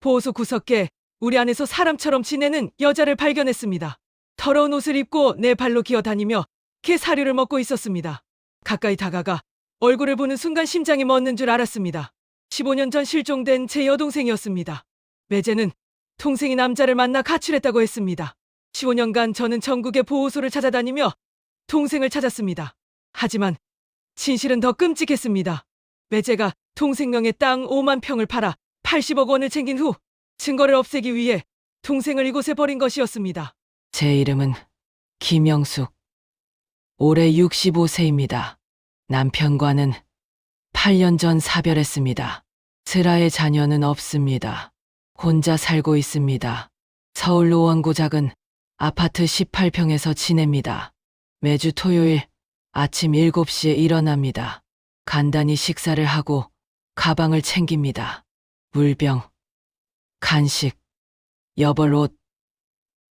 보호소 구석에 우리 안에서 사람처럼 지내는 여자를 발견했습니다. 더러운 옷을 입고 내 발로 기어다니며 개 사료를 먹고 있었습니다. 가까이 다가가 얼굴을 보는 순간 심장이 멎는 줄 알았습니다. 15년 전 실종된 제 여동생이었습니다. 매제는 동생이 남자를 만나 가출했다고 했습니다. 15년간 저는 전국의 보호소를 찾아다니며 동생을 찾았습니다. 하지만 진실은 더 끔찍했습니다. 매제가 동생 명의 땅 5만 평을 팔아 80억 원을 챙긴 후 증거를 없애기 위해 동생을 이곳에 버린 것이었습니다. 제 이름은 김영숙. 올해 65세입니다. 남편과는 8년 전 사별했습니다. 슬아의 자녀는 없습니다. 혼자 살고 있습니다. 서울 노원구 작은 아파트 18평에서 지냅니다. 매주 토요일 아침 7시에 일어납니다. 간단히 식사를 하고 가방을 챙깁니다. 물병, 간식, 여벌 옷,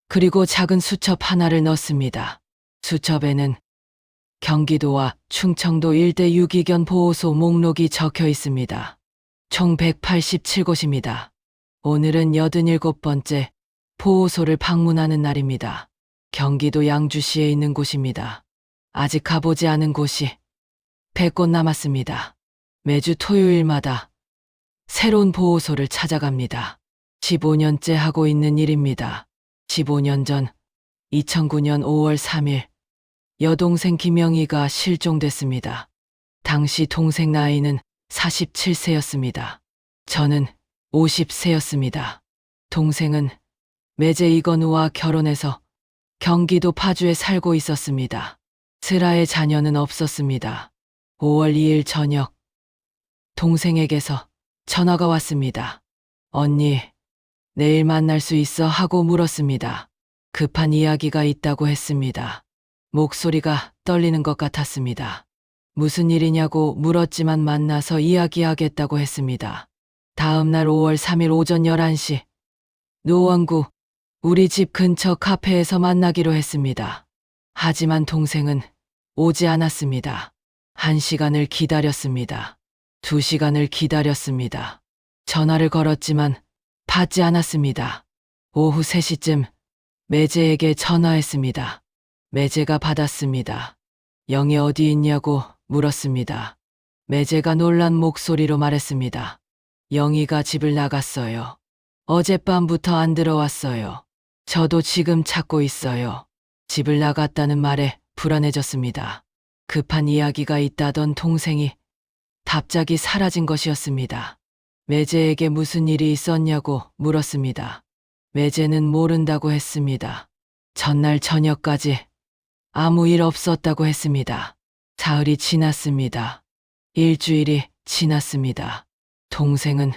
그리고 작은 수첩 하나를 넣습니다. 수첩에는 경기도와 충청도 일대 유기견 보호소 목록이 적혀 있습니다. 총 187곳입니다. 오늘은 87번째 보호소를 방문하는 날입니다. 경기도 양주시에 있는 곳입니다. 아직 가보지 않은 곳이 100곳 남았습니다. 매주 토요일마다 새로운 보호소를 찾아갑니다. 15년째 하고 있는 일입니다. 15년 전 2009년 5월 3일 여동생 김영희가 실종됐습니다. 당시 동생 나이는 47세였습니다. 저는 50세였습니다. 동생은 매제 이건우와 결혼해서 경기도 파주에 살고 있었습니다. 슬아의 자녀는 없었습니다. 5월 2일 저녁 동생에게서 전화가 왔습니다. 언니, 내일 만날 수 있어 하고 물었습니다. 급한 이야기가 있다고 했습니다. 목소리가 떨리는 것 같았습니다. 무슨 일이냐고 물었지만 만나서 이야기하겠다고 했습니다. 다음 날 5월 3일 오전 11시 노원구 우리 집 근처 카페에서 만나기로 했습니다. 하지만 동생은 오지 않았습니다. 1시간을 기다렸습니다. 2시간을 기다렸습니다. 전화를 걸었지만 받지 않았습니다. 오후 3시쯤 매제에게 전화했습니다. 매제가 받았습니다. 영희 어디 있냐고 물었습니다. 매제가 놀란 목소리로 말했습니다. 영희가 집을 나갔어요. 어젯밤부터 안 들어왔어요. 저도 지금 찾고 있어요. 집을 나갔다는 말에 불안해졌습니다. 급한 이야기가 있다던 동생이 갑자기 사라진 것이었습니다. 매제에게 무슨 일이 있었냐고 물었습니다. 매제는 모른다고 했습니다. 전날 저녁까지 아무 일 없었다고 했습니다. 사흘이 지났습니다. 일주일이 지났습니다. 동생은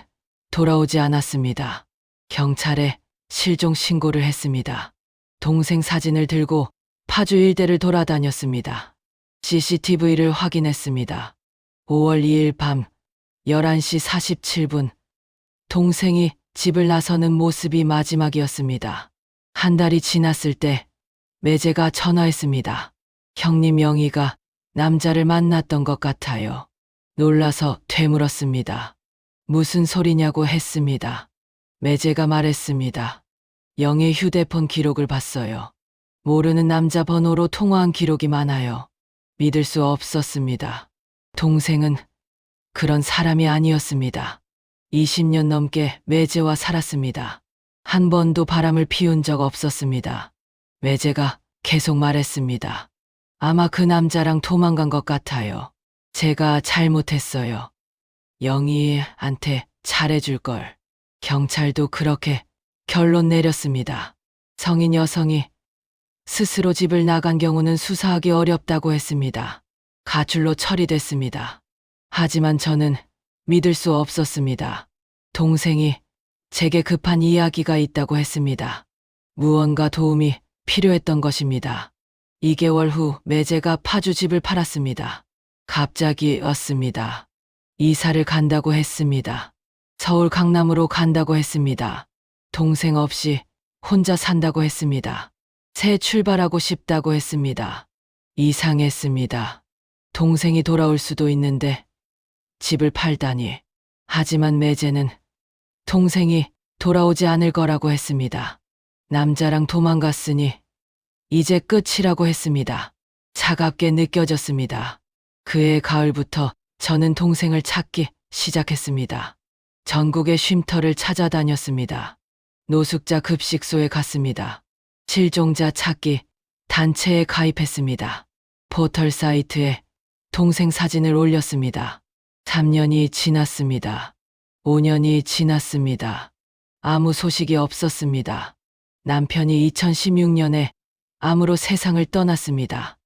돌아오지 않았습니다. 경찰에 실종 신고를 했습니다. 동생 사진을 들고 파주 일대를 돌아다녔습니다. CCTV를 확인했습니다. 5월 2일 밤 11시 47분 동생이 집을 나서는 모습이 마지막이었습니다. 한 달이 지났을 때 매제가 전화했습니다. 형님 영희가 남자를 만났던 것 같아요. 놀라서 되물었습니다. 무슨 소리냐고 했습니다. 매제가 말했습니다. 영희 휴대폰 기록을 봤어요. 모르는 남자 번호로 통화한 기록이 많아요. 믿을 수 없었습니다. 동생은 그런 사람이 아니었습니다. 20년 넘게 매제와 살았습니다. 한 번도 바람을 피운 적 없었습니다. 매제가 계속 말했습니다. 아마 그 남자랑 도망간 것 같아요. 제가 잘못했어요. 영희한테 잘해줄 걸. 경찰도 그렇게 결론 내렸습니다. 성인 여성이 스스로 집을 나간 경우는 수사하기 어렵다고 했습니다. 가출로 처리됐습니다. 하지만 저는 믿을 수 없었습니다. 동생이 제게 급한 이야기가 있다고 했습니다. 무언가 도움이 필요했던 것입니다. 2개월 후 매제가 파주 집을 팔았습니다. 갑자기 왔습니다. 이사를 간다고 했습니다. 서울 강남으로 간다고 했습니다. 동생 없이 혼자 산다고 했습니다. 새 출발하고 싶다고 했습니다. 이상했습니다. 동생이 돌아올 수도 있는데 집을 팔다니. 하지만 매제는 동생이 돌아오지 않을 거라고 했습니다. 남자랑 도망갔으니 이제 끝이라고 했습니다. 차갑게 느껴졌습니다. 그해 가을부터 저는 동생을 찾기 시작했습니다. 전국의 쉼터를 찾아다녔습니다. 노숙자 급식소에 갔습니다. 실종자 찾기 단체에 가입했습니다. 포털 사이트에 동생 사진을 올렸습니다. 3년이 지났습니다. 5년이 지났습니다. 아무 소식이 없었습니다. 남편이 2016년에 암으로 세상을 떠났습니다.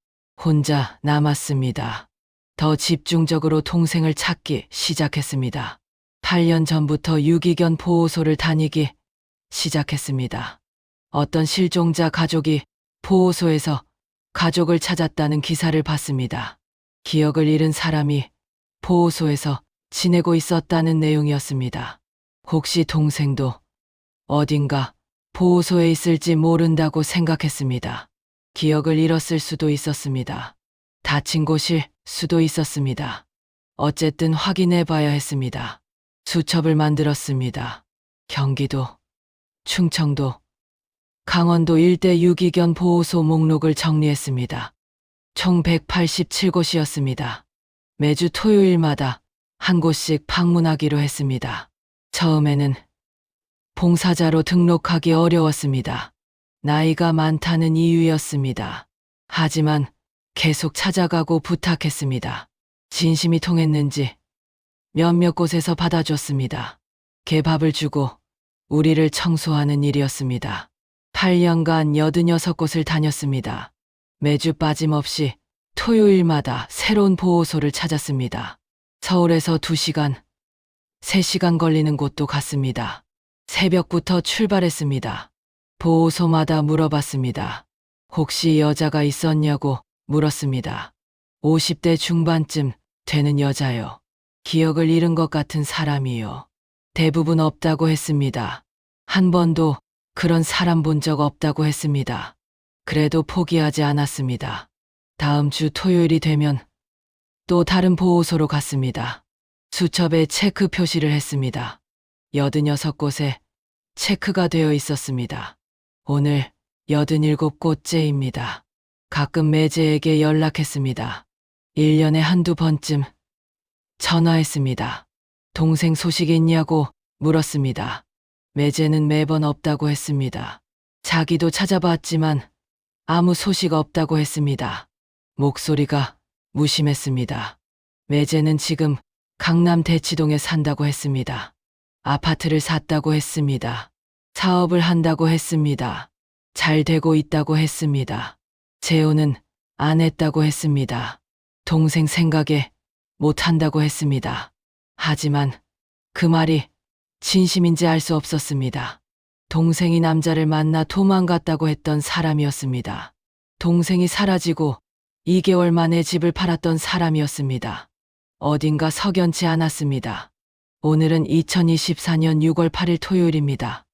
혼자 남았습니다. 더 집중적으로 동생을 찾기 시작했습니다. 8년 전부터 유기견 보호소를 다니기 시작했습니다. 어떤 실종자 가족이 보호소에서 가족을 찾았다는 기사를 봤습니다. 기억을 잃은 사람이 보호소에서 지내고 있었다는 내용이었습니다. 혹시 동생도 어딘가 보호소에 있을지 모른다고 생각했습니다. 기억을 잃었을 수도 있었습니다. 다친 곳일 수도 있었습니다. 어쨌든 확인해 봐야 했습니다. 수첩을 만들었습니다. 경기도, 충청도, 강원도 일대 유기견 보호소 목록을 정리했습니다. 총 187곳이었습니다. 매주 토요일마다 한 곳씩 방문하기로 했습니다. 처음에는 봉사자로 등록하기 어려웠습니다. 나이가 많다는 이유였습니다. 하지만 계속 찾아가고 부탁했습니다. 진심이 통했는지 몇몇 곳에서 받아줬습니다. 개밥을 주고 우리를 청소하는 일이었습니다. 8년간 86곳을 다녔습니다. 매주 빠짐없이 토요일마다 새로운 보호소를 찾았습니다. 서울에서 2시간, 3시간 걸리는 곳도 갔습니다. 새벽부터 출발했습니다. 보호소마다 물어봤습니다. 혹시 여자가 있었냐고 물었습니다. 50대 중반쯤 되는 여자요. 기억을 잃은 것 같은 사람이요. 대부분 없다고 했습니다. 한 번도 그런 사람 본 적 없다고 했습니다. 그래도 포기하지 않았습니다. 다음 주 토요일이 되면 또 다른 보호소로 갔습니다. 수첩에 체크 표시를 했습니다. 86곳에 체크가 되어 있었습니다. 오늘 87곳째입니다. 가끔 매제에게 연락했습니다. 1년에 한두 번쯤 전화했습니다. 동생 소식 있냐고 물었습니다. 매제는 매번 없다고 했습니다. 자기도 찾아봤지만 아무 소식 없다고 했습니다. 목소리가 무심했습니다. 매제는 지금 강남 대치동에 산다고 했습니다. 아파트를 샀다고 했습니다. 사업을 한다고 했습니다. 잘 되고 있다고 했습니다. 재혼은 안 했다고 했습니다. 동생 생각에 못 한다고 했습니다. 하지만 그 말이 진심인지 알 수 없었습니다. 동생이 남자를 만나 도망갔다고 했던 사람이었습니다. 동생이 사라지고 2개월 만에 집을 팔았던 사람이었습니다. 어딘가 석연치 않았습니다. 오늘은 2024년 6월 8일 토요일입니다.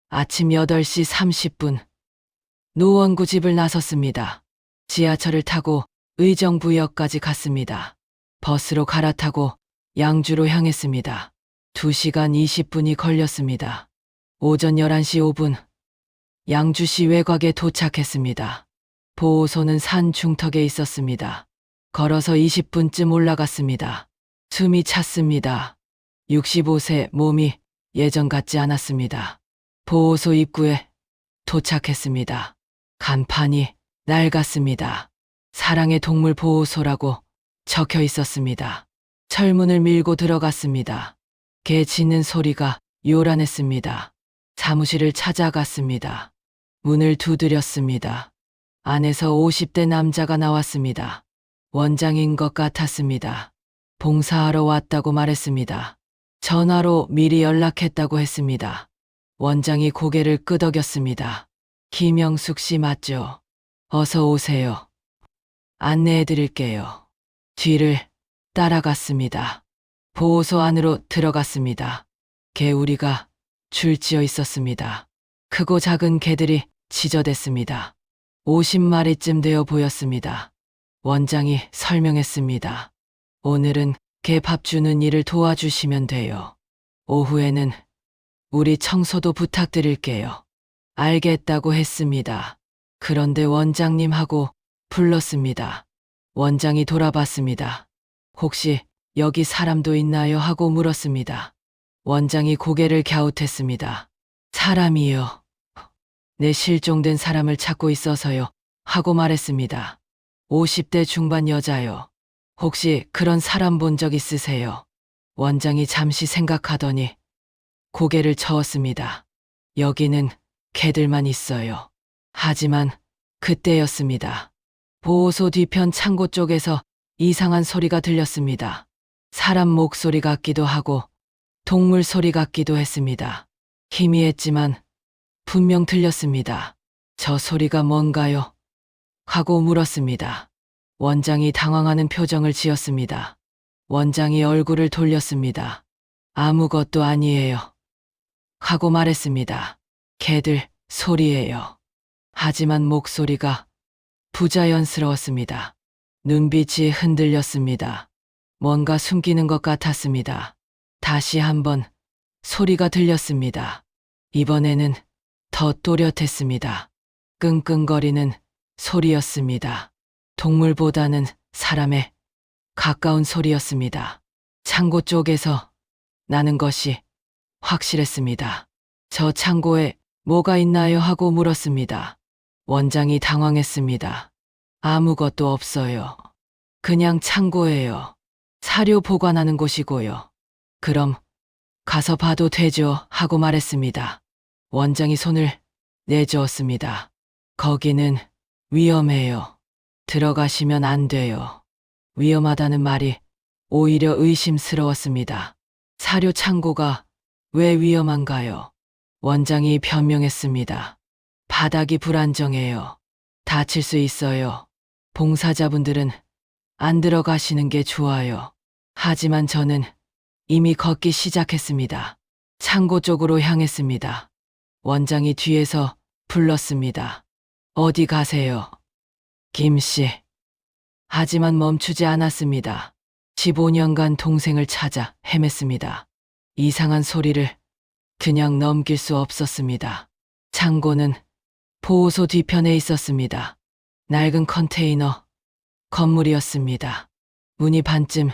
아침 8시 30분. 노원구 집을 나섰습니다. 지하철을 타고 의정부역까지 갔습니다. 버스로 갈아타고 양주로 향했습니다. 2시간 20분이 걸렸습니다. 오전 11시 5분. 양주시 외곽에 도착했습니다. 보호소는 산 중턱에 있었습니다. 걸어서 20분쯤 올라갔습니다. 숨이 찼습니다. 65세 몸이 예전 같지 않았습니다. 보호소 입구에 도착했습니다. 간판이 낡았습니다. 사랑의 동물 보호소라고 적혀 있었습니다. 철문을 밀고 들어갔습니다. 개 짖는 소리가 요란했습니다. 사무실을 찾아갔습니다. 문을 두드렸습니다. 안에서 50대 남자가 나왔습니다. 원장인 것 같았습니다. 봉사하러 왔다고 말했습니다. 전화로 미리 연락했다고 했습니다. 원장이 고개를 끄덕였습니다. 김영숙 씨 맞죠? 어서 오세요. 안내해 드릴게요. 뒤를 따라갔습니다. 보호소 안으로 들어갔습니다. 개우리가 줄지어 있었습니다. 크고 작은 개들이 지저댔습니다. 50마리쯤 되어 보였습니다. 원장이 설명했습니다. 오늘은 개 밥 주는 일을 도와주시면 돼요. 오후에는 우리 청소도 부탁드릴게요. 알겠다고 했습니다. 그런데 원장님하고 불렀습니다. 원장이 돌아봤습니다. 혹시 여기 사람도 있나요? 하고 물었습니다. 원장이 고개를 갸웃했습니다. 사람이요. 내 실종된 사람을 찾고 있어서요. 하고 말했습니다. 50대 중반 여자요. 혹시 그런 사람 본 적 있으세요? 원장이 잠시 생각하더니 고개를 저었습니다. 여기는 개들만 있어요. 하지만 그때였습니다. 보호소 뒤편 창고 쪽에서 이상한 소리가 들렸습니다. 사람 목소리 같기도 하고 동물 소리 같기도 했습니다. 희미했지만 분명 들렸습니다. 저 소리가 뭔가요? 하고 물었습니다. 원장이 당황하는 표정을 지었습니다. 원장이 얼굴을 돌렸습니다. 아무것도 아니에요. 하고 말했습니다. 개들 소리예요. 하지만 목소리가 부자연스러웠습니다. 눈빛이 흔들렸습니다. 뭔가 숨기는 것 같았습니다. 다시 한번 소리가 들렸습니다. 이번에는 더 또렷했습니다. 끙끙거리는 소리였습니다. 동물보다는 사람에 가까운 소리였습니다. 창고 쪽에서 나는 것이 확실했습니다. 저 창고에 뭐가 있나요? 하고 물었습니다. 원장이 당황했습니다. 아무것도 없어요. 그냥 창고예요. 사료 보관하는 곳이고요. 그럼 가서 봐도 되죠? 하고 말했습니다. 원장이 손을 내저었습니다. 거기는 위험해요. 들어가시면 안 돼요. 위험하다는 말이 오히려 의심스러웠습니다. 사료 창고가 왜 위험한가요? 원장이 변명했습니다. 바닥이 불안정해요. 다칠 수 있어요. 봉사자분들은 안 들어가시는 게 좋아요. 하지만 저는 이미 걷기 시작했습니다. 창고 쪽으로 향했습니다. 원장이 뒤에서 불렀습니다. 어디 가세요? 김씨. 하지만 멈추지 않았습니다. 15년간 동생을 찾아 헤맸습니다. 이상한 소리를 그냥 넘길 수 없었습니다. 창고는 보호소 뒤편에 있었습니다. 낡은 컨테이너 건물이었습니다. 문이 반쯤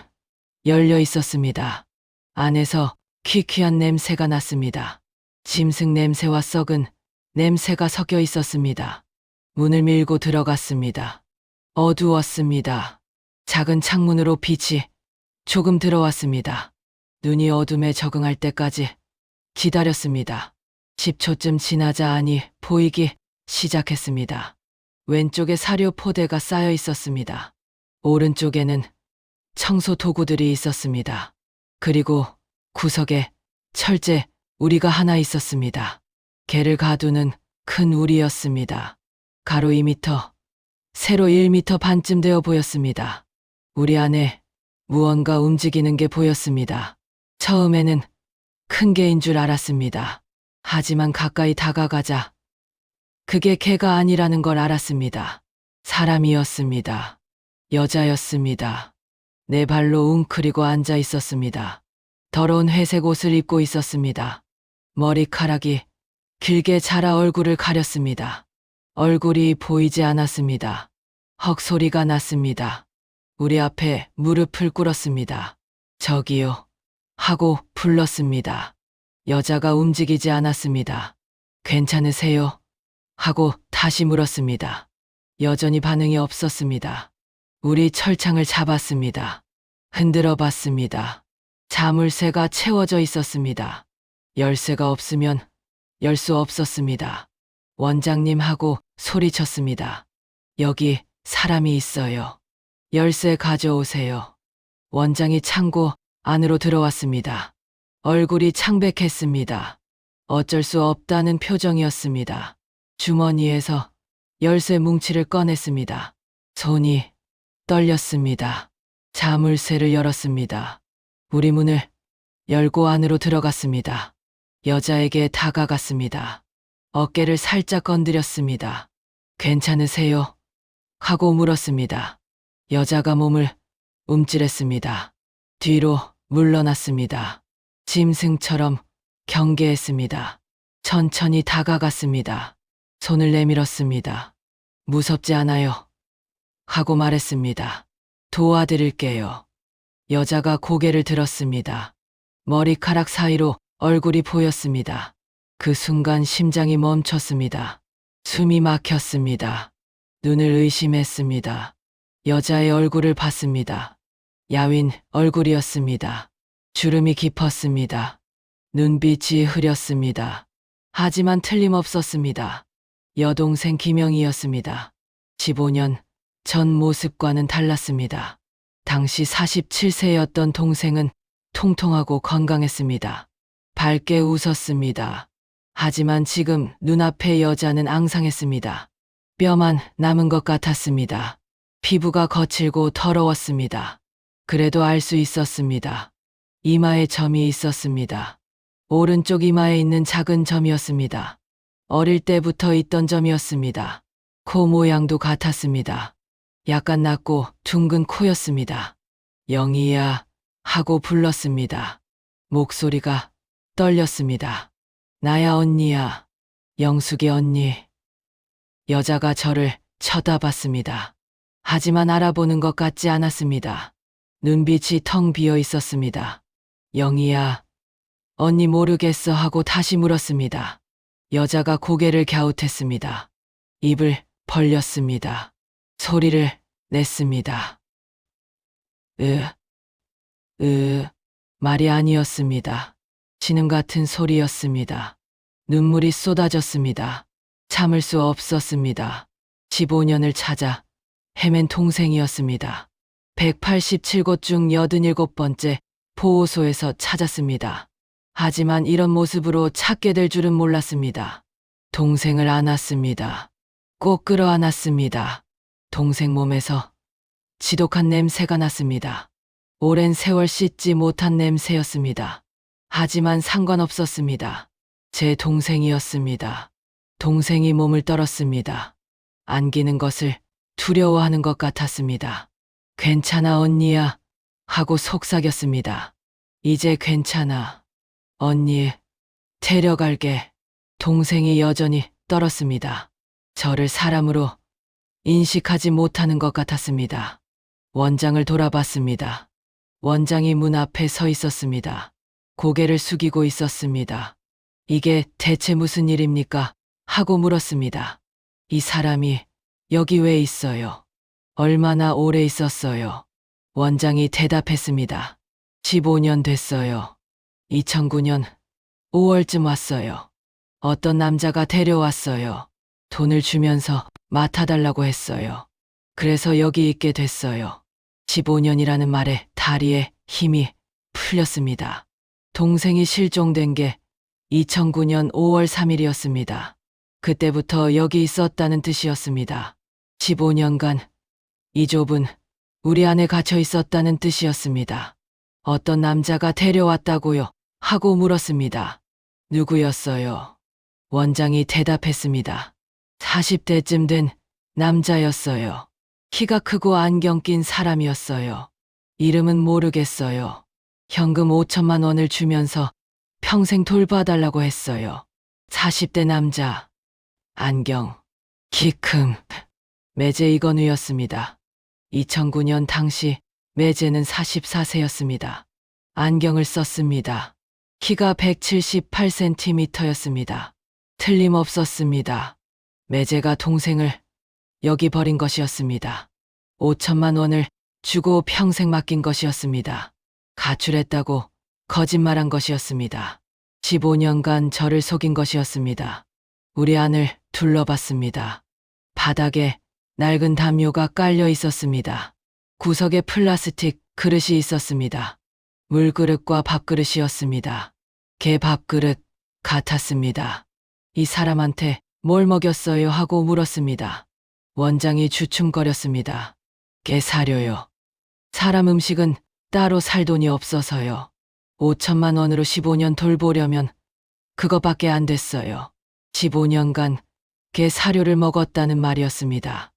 열려 있었습니다. 안에서 퀴퀴한 냄새가 났습니다. 짐승 냄새와 썩은 냄새가 섞여 있었습니다. 문을 밀고 들어갔습니다. 어두웠습니다. 작은 창문으로 빛이 조금 들어왔습니다. 눈이 어둠에 적응할 때까지 기다렸습니다. 10초쯤 지나자 안이 보이기 시작했습니다. 왼쪽에 사료 포대가 쌓여 있었습니다. 오른쪽에는 청소 도구들이 있었습니다. 그리고 구석에 철제 우리가 하나 있었습니다. 개를 가두는 큰 우리였습니다. 가로 2m, 세로 1m 반쯤 되어 보였습니다. 우리 안에 무언가 움직이는 게 보였습니다. 처음에는 큰 개인 줄 알았습니다. 하지만 가까이 다가가자 그게 개가 아니라는 걸 알았습니다. 사람이었습니다. 여자였습니다. 네 발로 웅크리고 앉아 있었습니다. 더러운 회색 옷을 입고 있었습니다. 머리카락이 길게 자라 얼굴을 가렸습니다. 얼굴이 보이지 않았습니다. 헉 소리가 났습니다. 우리 앞에 무릎을 꿇었습니다. 저기요. 하고 불렀습니다. 여자가 움직이지 않았습니다. 괜찮으세요? 하고 다시 물었습니다. 여전히 반응이 없었습니다. 우리 철창을 잡았습니다. 흔들어 봤습니다. 자물쇠가 채워져 있었습니다. 열쇠가 없으면 열 수 없었습니다. 원장님 하고 소리쳤습니다. 여기 사람이 있어요. 열쇠 가져오세요. 원장이 창고 안으로 들어왔습니다. 얼굴이 창백했습니다. 어쩔 수 없다는 표정이었습니다. 주머니에서 열쇠 뭉치를 꺼냈습니다. 손이 떨렸습니다. 자물쇠를 열었습니다. 우리 문을 열고 안으로 들어갔습니다. 여자에게 다가갔습니다. 어깨를 살짝 건드렸습니다. 괜찮으세요? 하고 물었습니다. 여자가 몸을 움찔했습니다. 뒤로 물러났습니다. 짐승처럼 경계했습니다. 천천히 다가갔습니다. 손을 내밀었습니다. 무섭지 않아요. 하고 말했습니다. 도와드릴게요. 여자가 고개를 들었습니다. 머리카락 사이로 얼굴이 보였습니다. 그 순간 심장이 멈췄습니다. 숨이 막혔습니다. 눈을 의심했습니다. 여자의 얼굴을 봤습니다. 야윈 얼굴이었습니다. 주름이 깊었습니다. 눈빛이 흐렸습니다. 하지만 틀림없었습니다. 여동생 김영희였습니다. 15년 전 모습과는 달랐습니다. 당시 47세였던 동생은 통통하고 건강했습니다. 밝게 웃었습니다. 하지만 지금 눈앞의 여자는 앙상했습니다. 뼈만 남은 것 같았습니다. 피부가 거칠고 더러웠습니다. 그래도 알 수 있었습니다. 이마에 점이 있었습니다. 오른쪽 이마에 있는 작은 점이었습니다. 어릴 때부터 있던 점이었습니다. 코 모양도 같았습니다. 약간 낮고 둥근 코였습니다. 영희야 하고 불렀습니다. 목소리가 떨렸습니다. 나야 언니야. 영숙이 언니. 여자가 저를 쳐다봤습니다. 하지만 알아보는 것 같지 않았습니다. 눈빛이 텅 비어 있었습니다. 영희야, 언니 모르겠어 하고 다시 물었습니다. 여자가 고개를 갸웃했습니다. 입을 벌렸습니다. 소리를 냈습니다. 말이 아니었습니다. 지능 같은 소리였습니다. 눈물이 쏟아졌습니다. 참을 수 없었습니다. 15년을 찾아 헤맨 동생이었습니다. 187곳 중 87번째 보호소에서 찾았습니다. 하지만 이런 모습으로 찾게 될 줄은 몰랐습니다. 동생을 안았습니다. 꼭 끌어안았습니다. 동생 몸에서 지독한 냄새가 났습니다. 오랜 세월 씻지 못한 냄새였습니다. 하지만 상관없었습니다. 제 동생이었습니다. 동생이 몸을 떨었습니다. 안기는 것을 두려워하는 것 같았습니다. 괜찮아 언니야 하고 속삭였습니다. 이제 괜찮아. 언니 데려갈게. 동생이 여전히 떨었습니다. 저를 사람으로 인식하지 못하는 것 같았습니다. 원장을 돌아봤습니다. 원장이 문 앞에 서 있었습니다. 고개를 숙이고 있었습니다. 이게 대체 무슨 일입니까? 하고 물었습니다. 이 사람이 여기 왜 있어요? 얼마나 오래 있었어요? 원장이 대답했습니다. 15년 됐어요. 2009년 5월쯤 왔어요. 어떤 남자가 데려왔어요. 돈을 주면서 맡아달라고 했어요. 그래서 여기 있게 됐어요. 15년이라는 말에 다리에 힘이 풀렸습니다. 동생이 실종된 게 2009년 5월 3일이었습니다. 그때부터 여기 있었다는 뜻이었습니다. 15년간 이 좁은 우리 안에 갇혀 있었다는 뜻이었습니다. 어떤 남자가 데려왔다고요? 하고 물었습니다. 누구였어요? 원장이 대답했습니다. 40대쯤 된 남자였어요. 키가 크고 안경 낀 사람이었어요. 이름은 모르겠어요. 현금 5천만 원을 주면서 평생 돌봐달라고 했어요. 40대 남자, 안경, 키 큰, 매제 이건우였습니다. 2009년 당시 매제는 44세였습니다. 안경을 썼습니다. 키가 178cm였습니다. 틀림없었습니다. 매제가 동생을 여기 버린 것이었습니다. 5천만 원을 주고 평생 맡긴 것이었습니다. 가출했다고 거짓말한 것이었습니다. 15년간 저를 속인 것이었습니다. 우리 안을 둘러봤습니다. 바닥에 낡은 담요가 깔려 있었습니다. 구석에 플라스틱 그릇이 있었습니다. 물그릇과 밥그릇이었습니다. 개 밥그릇 같았습니다. 이 사람한테 뭘 먹였어요? 하고 물었습니다. 원장이 주춤거렸습니다. 개 사료요. 사람 음식은 따로 살 돈이 없어서요. 5천만 원으로 15년 돌보려면 그거밖에 안 됐어요. 15년간 개 사료를 먹었다는 말이었습니다.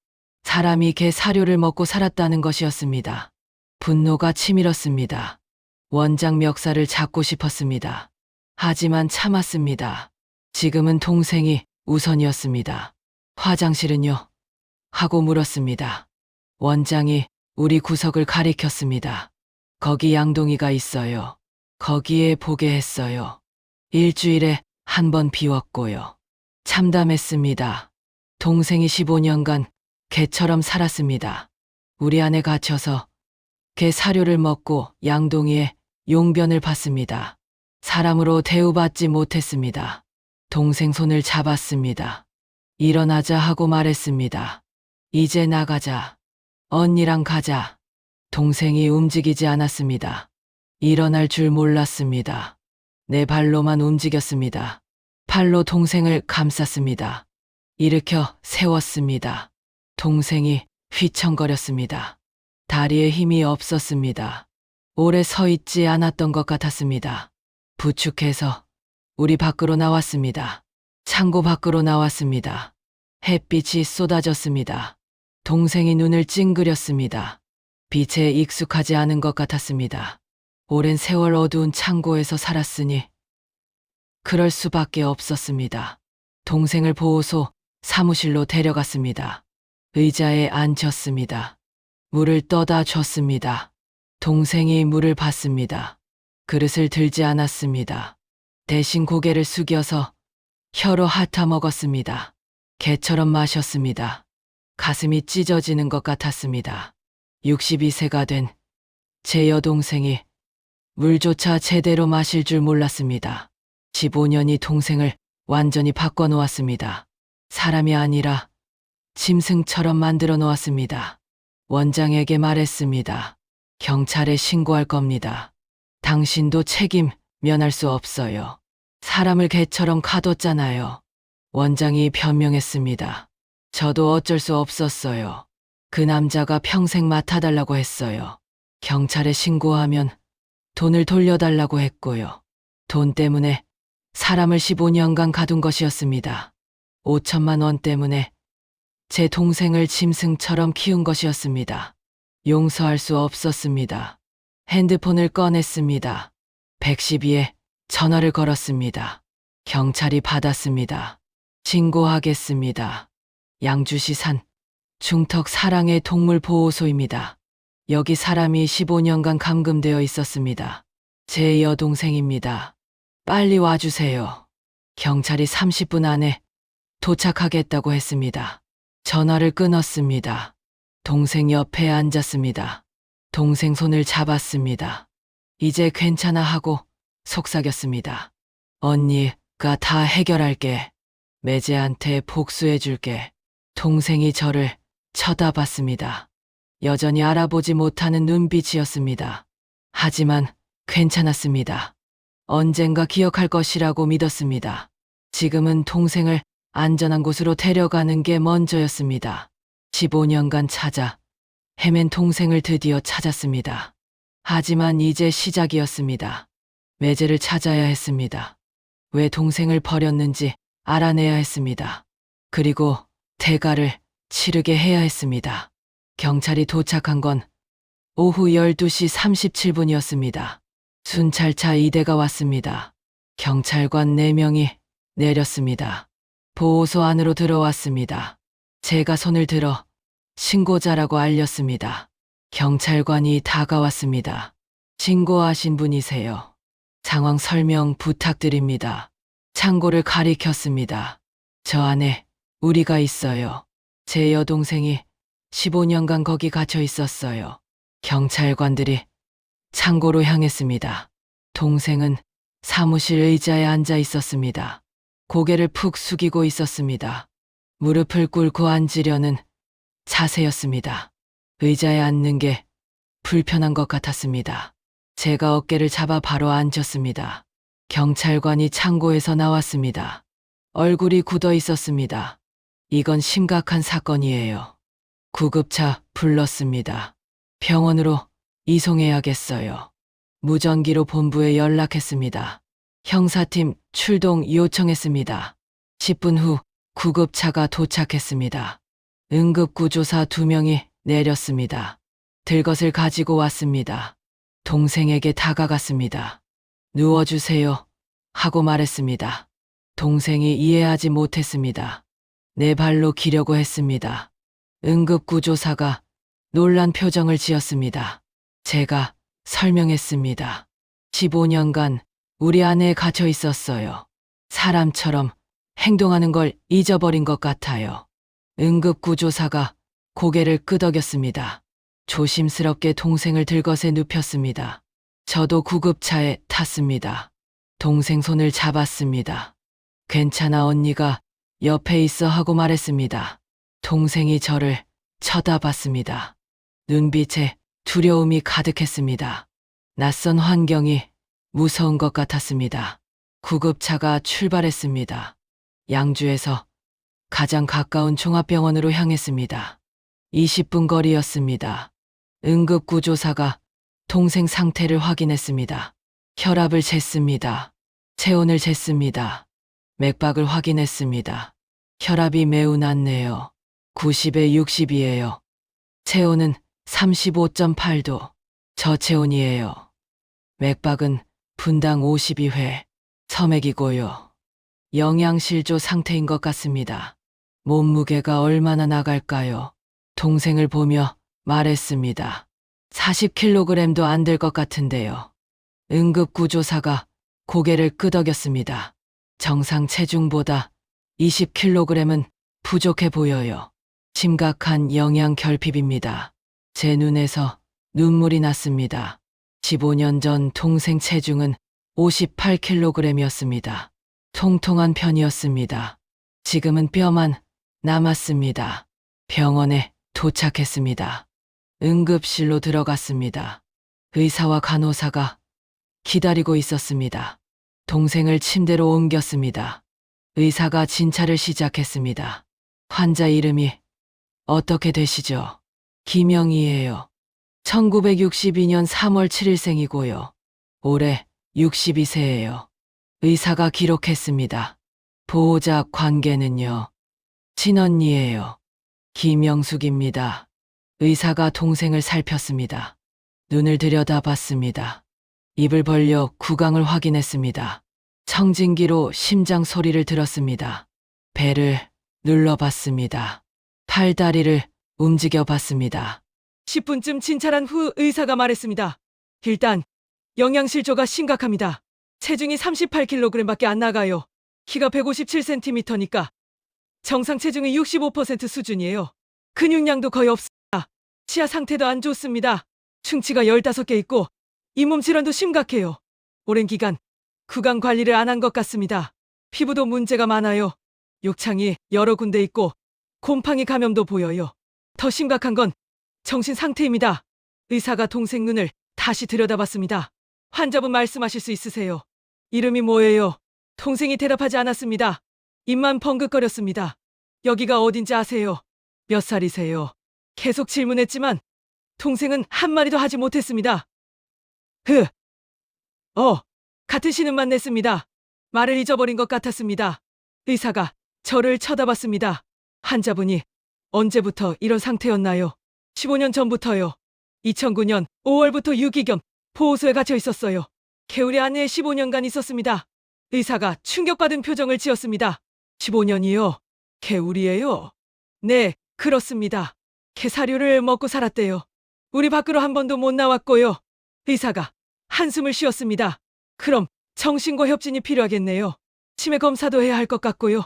사람이 개 사료를 먹고 살았다는 것이었습니다. 분노가 치밀었습니다. 원장 멱살을 잡고 싶었습니다. 하지만 참았습니다. 지금은 동생이 우선이었습니다. 화장실은요? 하고 물었습니다. 원장이 우리 구석을 가리켰습니다. 거기 양동이가 있어요. 거기에 보게 했어요. 일주일에 한 번 비웠고요. 참담했습니다. 동생이 15년간 개처럼 살았습니다. 우리 안에 갇혀서 개 사료를 먹고 양동이의 용변을 봤습니다. 사람으로 대우받지 못했습니다. 동생 손을 잡았습니다. 일어나자 하고 말했습니다. 이제 나가자. 언니랑 가자. 동생이 움직이지 않았습니다. 일어날 줄 몰랐습니다. 내 발로만 움직였습니다. 팔로 동생을 감쌌습니다. 일으켜 세웠습니다. 동생이 휘청거렸습니다. 다리에 힘이 없었습니다. 오래 서 있지 않았던 것 같았습니다. 부축해서 우리 밖으로 나왔습니다. 창고 밖으로 나왔습니다. 햇빛이 쏟아졌습니다. 동생이 눈을 찡그렸습니다. 빛에 익숙하지 않은 것 같았습니다. 오랜 세월 어두운 창고에서 살았으니 그럴 수밖에 없었습니다. 동생을 보호소 사무실로 데려갔습니다. 의자에 앉혔습니다. 물을 떠다 줬습니다. 동생이 물을 받습니다. 그릇을 들지 않았습니다. 대신 고개를 숙여서 혀로 핥아 먹었습니다. 개처럼 마셨습니다. 가슴이 찢어지는 것 같았습니다. 62세가 된 제 여동생이 물조차 제대로 마실 줄 몰랐습니다. 15년이 동생을 완전히 바꿔놓았습니다. 사람이 아니라 짐승처럼 만들어 놓았습니다. 원장에게 말했습니다. 경찰에 신고할 겁니다. 당신도 책임 면할 수 없어요. 사람을 개처럼 가뒀잖아요. 원장이 변명했습니다. 저도 어쩔 수 없었어요. 그 남자가 평생 맡아달라고 했어요. 경찰에 신고하면 돈을 돌려달라고 했고요. 돈 때문에 사람을 15년간 가둔 것이었습니다. 5천만 원 때문에 제 동생을 짐승처럼 키운 것이었습니다. 용서할 수 없었습니다. 핸드폰을 꺼냈습니다. 112에 전화를 걸었습니다. 경찰이 받았습니다. 신고하겠습니다. 양주시 산 중턱 사랑의 동물보호소입니다. 여기 사람이 15년간 감금되어 있었습니다. 제 여동생입니다. 빨리 와주세요. 경찰이 30분 안에 도착하겠다고 했습니다. 전화를 끊었습니다. 동생 옆에 앉았습니다. 동생 손을 잡았습니다. 이제 괜찮아 하고 속삭였습니다. 언니가 다 해결할게. 매제한테 복수해줄게. 동생이 저를 쳐다봤습니다. 여전히 알아보지 못하는 눈빛이었습니다. 하지만 괜찮았습니다. 언젠가 기억할 것이라고 믿었습니다. 지금은 동생을 안전한 곳으로 데려가는 게 먼저였습니다. 15년간 찾아 헤맨 동생을 드디어 찾았습니다. 하지만 이제 시작이었습니다. 매제를 찾아야 했습니다. 왜 동생을 버렸는지 알아내야 했습니다. 그리고 대가를 치르게 해야 했습니다. 경찰이 도착한 건 오후 12시 37분이었습니다. 순찰차 2대가 왔습니다. 경찰관 4명이 내렸습니다. 보호소 안으로 들어왔습니다. 제가 손을 들어 신고자라고 알렸습니다. 경찰관이 다가왔습니다. 신고하신 분이세요. 상황 설명 부탁드립니다. 창고를 가리켰습니다. 저 안에 우리가 있어요. 제 여동생이 15년간 거기 갇혀 있었어요. 경찰관들이 창고로 향했습니다. 동생은 사무실 의자에 앉아 있었습니다. 고개를 푹 숙이고 있었습니다. 무릎을 꿇고 앉으려는 자세였습니다. 의자에 앉는 게 불편한 것 같았습니다. 제가 어깨를 잡아 바로 앉혔습니다. 경찰관이 창고에서 나왔습니다. 얼굴이 굳어 있었습니다. 이건 심각한 사건이에요. 구급차 불렀습니다. 병원으로 이송해야겠어요. 무전기로 본부에 연락했습니다. 형사팀 출동 요청했습니다. 10분 후 구급차가 도착했습니다. 응급구조사 2명이 내렸습니다. 들것을 가지고 왔습니다. 동생에게 다가갔습니다. 누워주세요. 하고 말했습니다. 동생이 이해하지 못했습니다. 내 발로 기려고 했습니다. 응급구조사가 놀란 표정을 지었습니다. 제가 설명했습니다. 15년간 우리 안에 갇혀 있었어요. 사람처럼 행동하는 걸 잊어버린 것 같아요. 응급구조사가 고개를 끄덕였습니다. 조심스럽게 동생을 들것에 눕혔습니다. 저도 구급차에 탔습니다. 동생 손을 잡았습니다. 괜찮아, 언니가 옆에 있어 하고 말했습니다. 동생이 저를 쳐다봤습니다. 눈빛에 두려움이 가득했습니다. 낯선 환경이 무서운 것 같았습니다. 구급차가 출발했습니다. 양주에서 가장 가까운 종합병원으로 향했습니다. 20분 거리였습니다. 응급구조사가 동생 상태를 확인했습니다. 혈압을 쟀습니다. 체온을 쟀습니다. 맥박을 확인했습니다. 혈압이 매우 낮네요. 90에 60이에요. 체온은 35.8도. 저체온이에요. 맥박은 분당 52회. 서맥이고요. 영양실조 상태인 것 같습니다. 몸무게가 얼마나 나갈까요? 동생을 보며 말했습니다. 40kg도 안 될 것 같은데요. 응급구조사가 고개를 끄덕였습니다. 정상 체중보다 20kg은 부족해 보여요. 심각한 영양 결핍입니다. 제 눈에서 눈물이 났습니다. 15년 전 동생 체중은 58kg이었습니다. 통통한 편이었습니다. 지금은 뼈만 남았습니다. 병원에 도착했습니다. 응급실로 들어갔습니다. 의사와 간호사가 기다리고 있었습니다. 동생을 침대로 옮겼습니다. 의사가 진찰을 시작했습니다. 환자 이름이 어떻게 되시죠? 김영희예요. 1962년 3월 7일생이고요. 올해 62세예요. 의사가 기록했습니다. 보호자 관계는요. 친언니예요. 김영숙입니다. 의사가 동생을 살폈습니다. 눈을 들여다봤습니다. 입을 벌려 구강을 확인했습니다. 청진기로 심장 소리를 들었습니다. 배를 눌러봤습니다. 팔다리를 움직여봤습니다. 10분쯤 진찰한 후 의사가 말했습니다. 일단 영양실조가 심각합니다. 체중이 38kg밖에 안 나가요. 키가 157cm니까 정상 체중의 65% 수준이에요. 근육량도 거의 없습니다. 치아 상태도 안 좋습니다. 충치가 15개 있고 잇몸 질환도 심각해요. 오랜 기간 구강 관리를 안 한 것 같습니다. 피부도 문제가 많아요. 욕창이 여러 군데 있고 곰팡이 감염도 보여요. 더 심각한 건 정신 상태입니다. 의사가 동생 눈을 다시 들여다봤습니다. 환자분 말씀하실 수 있으세요? 이름이 뭐예요? 동생이 대답하지 않았습니다. 입만 벙긋거렸습니다. 여기가 어딘지 아세요? 몇 살이세요? 계속 질문했지만 동생은 한마디도 하지 못했습니다. 같은 신음만 냈습니다. 말을 잊어버린 것 같았습니다. 의사가 저를 쳐다봤습니다. 환자분이 언제부터 이런 상태였나요? 15년 전부터요. 2009년 5월부터 유기견 보호소에 갇혀 있었어요. 개울이 안에 15년간 있었습니다. 의사가 충격받은 표정을 지었습니다. 15년이요? 개울이에요? 네, 그렇습니다. 개사료를 먹고 살았대요. 우리 밖으로 한 번도 못 나왔고요. 의사가 한숨을 쉬었습니다. 그럼 정신과 협진이 필요하겠네요. 치매 검사도 해야 할 것 같고요.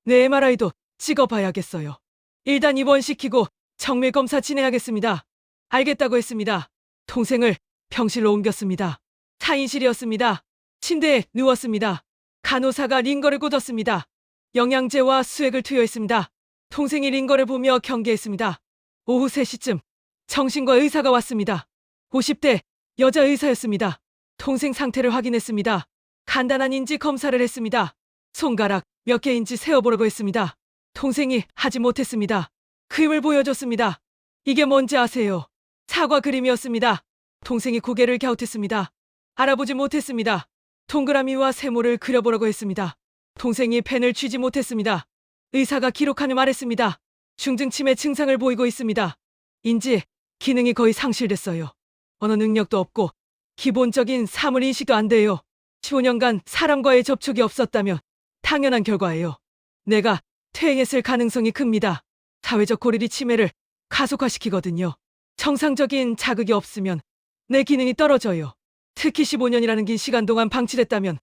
뇌 MRI도 찍어봐야겠어요. 일단 입원시키고 정밀 검사 진행하겠습니다. 알겠다고 했습니다. 동생을 병실로 옮겼습니다. 4인실이었습니다. 침대에 누웠습니다. 간호사가 링거를 꽂았습니다. 영양제와 수액을 투여했습니다. 동생이 링거를 보며 경계했습니다. 오후 3시쯤 정신과 의사가 왔습니다. 50대 여자 의사였습니다. 동생 상태를 확인했습니다. 간단한 인지 검사를 했습니다. 손가락 몇 개인지 세어보려고 했습니다. 동생이 하지 못했습니다. 그림을 보여줬습니다. 이게 뭔지 아세요? 사과 그림이었습니다. 동생이 고개를 갸웃했습니다. 알아보지 못했습니다. 동그라미와 세모를 그려보려고 했습니다. 동생이 펜을 쥐지 못했습니다. 의사가 기록하며 말했습니다. 중증 치매 증상을 보이고 있습니다. 인지 기능이 거의 상실됐어요. 언어 능력도 없고 기본적인 사물 인식도 안 돼요. 15년간 사람과의 접촉이 없었다면 당연한 결과예요. 내가 퇴행했을 가능성이 큽니다. 사회적 고리리 치매를 가속화시키거든요. 정상적인 자극이 없으면 내 기능이 떨어져요. 특히 15년이라는 긴 시간 동안 방치됐다면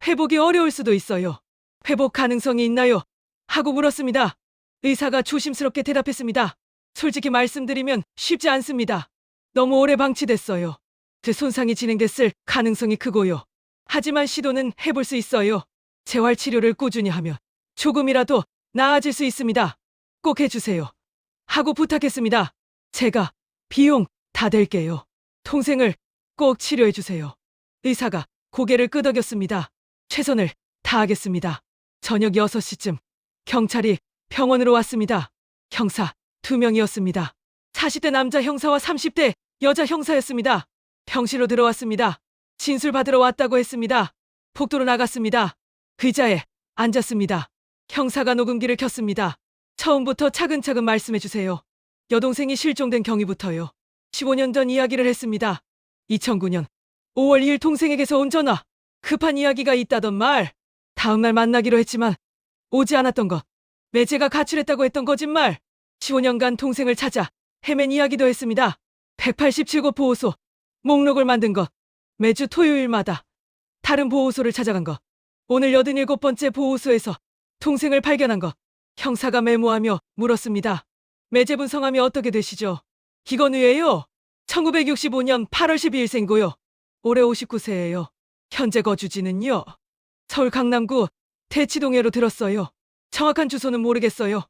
회복이 어려울 수도 있어요. 회복 가능성이 있나요? 하고 물었습니다. 의사가 조심스럽게 대답했습니다. 솔직히 말씀드리면 쉽지 않습니다. 너무 오래 방치됐어요. 제 손상이 진행됐을 가능성이 크고요. 하지만 시도는 해볼 수 있어요. 재활치료를 꾸준히 하면 조금이라도 나아질 수 있습니다. 꼭 해주세요. 하고 부탁했습니다. 제가 비용 다 댈게요. 동생을 꼭 치료해주세요. 의사가 고개를 끄덕였습니다. 최선을 다하겠습니다. 저녁 6시쯤 경찰이 병원으로 왔습니다. 형사 2명이었습니다. 40대 남자 형사와 30대 여자 형사였습니다. 병실로 들어왔습니다. 진술 받으러 왔다고 했습니다. 복도로 나갔습니다. 의자에 앉았습니다. 형사가 녹음기를 켰습니다. 처음부터 차근차근 말씀해 주세요. 여동생이 실종된 경위부터요. 15년 전 이야기를 했습니다. 2009년 5월 2일 동생에게서 온 전화. 급한 이야기가 있다던 말. 다음날 만나기로 했지만 오지 않았던 것. 매제가 가출했다고 했던 거짓말. 15년간 동생을 찾아 헤맨 이야기도 했습니다. 187곳 보호소 목록을 만든 것. 매주 토요일마다 다른 보호소를 찾아간 것. 오늘 87번째 보호소에서 동생을 발견한 것. 형사가 메모하며 물었습니다. 매제분 성함이 어떻게 되시죠? 기건우예요. 1965년 8월 12일생고요. 올해 59세예요. 현재 거주지는요. 서울 강남구 대치동에로 들었어요. 정확한 주소는 모르겠어요.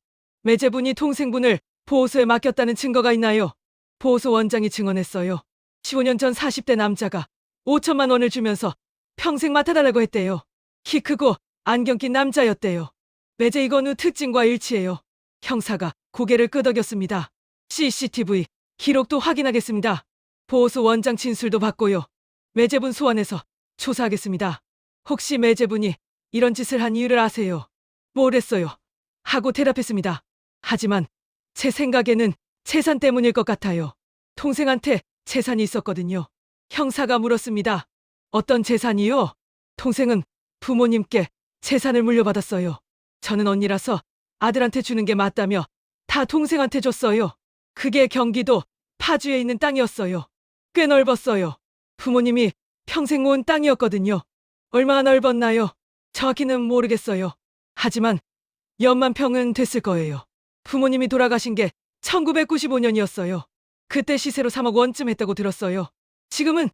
매제분이 동생분을 보호소에 맡겼다는 증거가 있나요? 보호소 원장이 증언했어요. 15년 전 40대 남자가 5천만 원을 주면서 평생 맡아달라고 했대요. 키 크고 안경 낀 남자였대요. 매제 이건우 특징과 일치해요. 형사가 고개를 끄덕였습니다. CCTV 기록도 확인하겠습니다. 보호소 원장 진술도 받고요. 매제분 소환해서 조사하겠습니다. 혹시 매제분이 이런 짓을 한 이유를 아세요? 모르겠어요. 하고 대답했습니다. 하지만 제 생각에는 재산 때문일 것 같아요. 동생한테 재산이 있었거든요. 형사가 물었습니다. 어떤 재산이요? 동생은 부모님께 재산을 물려받았어요. 저는 언니라서 아들한테 주는 게 맞다며 다 동생한테 줬어요. 그게 경기도 파주에 있는 땅이었어요. 꽤 넓었어요. 부모님이 평생 모은 땅이었거든요. 얼마나 넓었나요? 정확히는 모르겠어요. 하지만 몇만 평은 됐을 거예요. 부모님이 돌아가신 게 1995년이었어요. 그때 시세로 3억 원쯤 했다고 들었어요. 지금은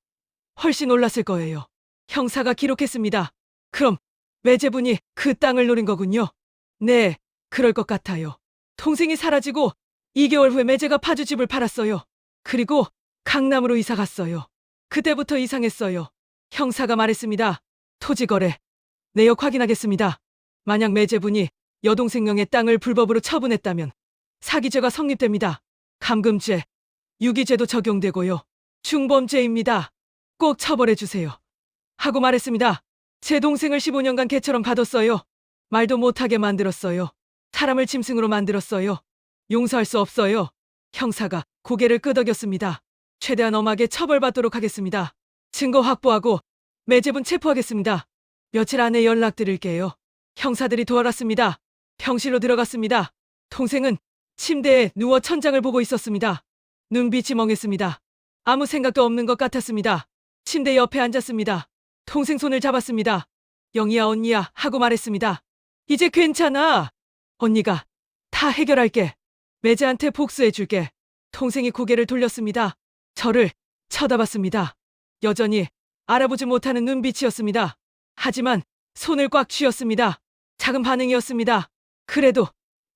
훨씬 올랐을 거예요. 형사가 기록했습니다. 그럼 매제분이 그 땅을 노린 거군요. 네, 그럴 것 같아요. 동생이 사라지고 2개월 후에 매제가 파주집을 팔았어요. 그리고 강남으로 이사 갔어요. 그때부터 이상했어요. 형사가 말했습니다. 토지거래 내역 확인하겠습니다. 만약 매제분이 여동생 명의 땅을 불법으로 처분했다면 사기죄가 성립됩니다. 감금죄, 유기죄도 적용되고요. 중범죄입니다. 꼭 처벌해 주세요. 하고 말했습니다. 제 동생을 15년간 개처럼 가뒀어요. 말도 못하게 만들었어요. 사람을 짐승으로 만들었어요. 용서할 수 없어요. 형사가 고개를 끄덕였습니다. 최대한 엄하게 처벌받도록 하겠습니다. 증거 확보하고 매제분 체포하겠습니다. 며칠 안에 연락드릴게요. 형사들이 도와갔습니다. 병실로 들어갔습니다. 동생은 침대에 누워 천장을 보고 있었습니다. 눈빛이 멍했습니다. 아무 생각도 없는 것 같았습니다. 침대 옆에 앉았습니다. 동생 손을 잡았습니다. 영희야 언니야 하고 말했습니다. 이제 괜찮아. 언니가 다 해결할게. 매제한테 복수해줄게. 동생이 고개를 돌렸습니다. 저를 쳐다봤습니다. 여전히 알아보지 못하는 눈빛이었습니다. 하지만 손을 꽉 쥐었습니다. 작은 반응이었습니다. 그래도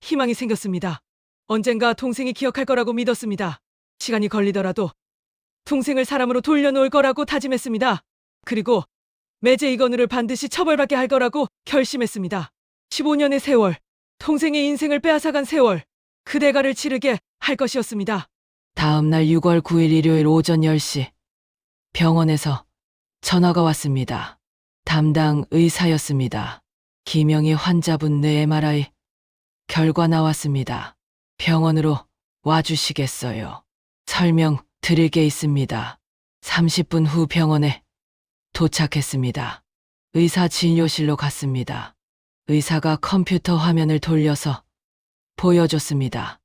희망이 생겼습니다. 언젠가 동생이 기억할 거라고 믿었습니다. 시간이 걸리더라도 동생을 사람으로 돌려놓을 거라고 다짐했습니다. 그리고 매제 이건우를 반드시 처벌받게 할 거라고 결심했습니다. 15년의 세월, 동생의 인생을 빼앗아간 세월, 그 대가를 치르게 할 것이었습니다. 다음 날 6월 9일 일요일 오전 10시 병원에서 전화가 왔습니다. 담당 의사였습니다. 김영희 환자분 뇌 MRI 결과 나왔습니다. 병원으로 와주시겠어요? 설명 드릴 게 있습니다. 30분 후 병원에 도착했습니다. 의사 진료실로 갔습니다. 의사가 컴퓨터 화면을 돌려서 보여줬습니다.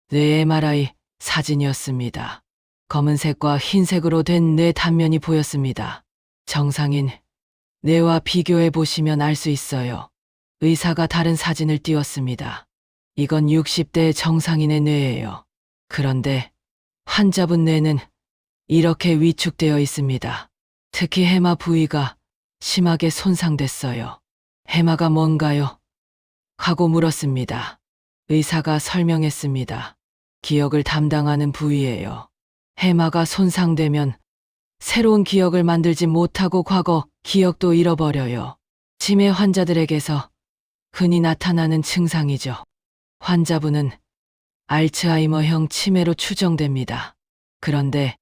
뇌 MRI 사진이었습니다. 검은색과 흰색으로 된 뇌 단면이 보였습니다. 정상인 뇌와 비교해 보시면 알 수 있어요. 의사가 다른 사진을 띄웠습니다. 이건 60대 정상인의 뇌예요. 그런데 환자분 뇌는 이렇게 위축되어 있습니다. 특히 해마 부위가 심하게 손상됐어요. 해마가 뭔가요? 하고 물었습니다. 의사가 설명했습니다. 기억을 담당하는 부위예요. 해마가 손상되면 새로운 기억을 만들지 못하고 과거 기억도 잃어버려요. 치매 환자들에게서 흔히 나타나는 증상이죠. 환자분은 알츠하이머형 치매로 추정됩니다. 그런데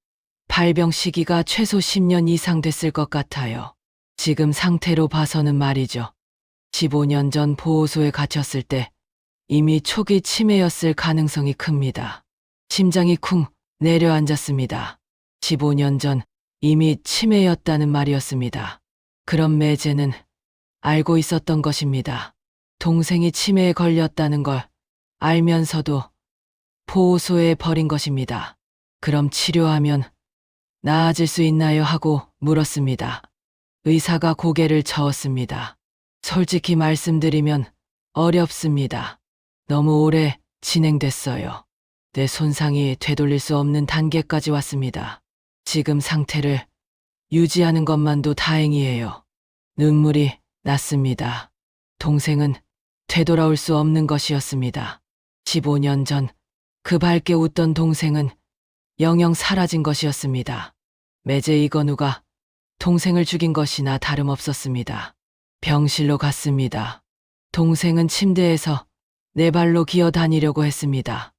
발병 시기가 최소 10년 이상 됐을 것 같아요. 지금 상태로 봐서는 말이죠. 15년 전 보호소에 갇혔을 때 이미 초기 치매였을 가능성이 큽니다. 심장이 쿵 내려앉았습니다. 15년 전 이미 치매였다는 말이었습니다. 그럼 매제는 알고 있었던 것입니다. 동생이 치매에 걸렸다는 걸 알면서도 보호소에 버린 것입니다. 그럼 치료하면 나아질 수 있나요? 하고 물었습니다. 의사가 고개를 저었습니다. 솔직히 말씀드리면 어렵습니다. 너무 오래 진행됐어요. 뇌 손상이 되돌릴 수 없는 단계까지 왔습니다. 지금 상태를 유지하는 것만도 다행이에요. 눈물이 났습니다. 동생은 되돌아올 수 없는 것이었습니다. 15년 전 그 밝게 웃던 동생은 영영 사라진 것이었습니다. 매제 이건우가 동생을 죽인 것이나 다름없었습니다. 병실로 갔습니다. 동생은 침대에서 네 발로 기어 다니려고 했습니다.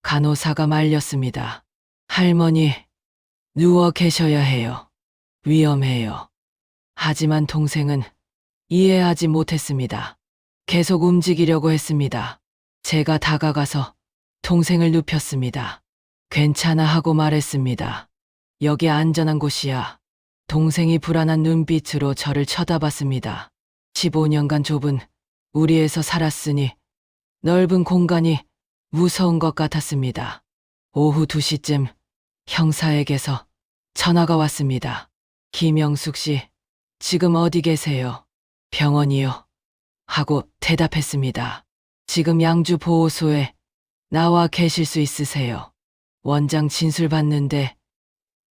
간호사가 말렸습니다. 할머니, 누워 계셔야 해요. 위험해요. 하지만 동생은 이해하지 못했습니다. 계속 움직이려고 했습니다. 제가 다가가서 동생을 눕혔습니다. 괜찮아 하고 말했습니다. 여기 안전한 곳이야. 동생이 불안한 눈빛으로 저를 쳐다봤습니다. 15년간 좁은 우리에서 살았으니 넓은 공간이 무서운 것 같았습니다. 오후 2시쯤 형사에게서 전화가 왔습니다. 김영숙 씨, 지금 어디 계세요? 병원이요. 하고 대답했습니다. 지금 양주 보호소에 나와 계실 수 있으세요? 원장 진술 받는데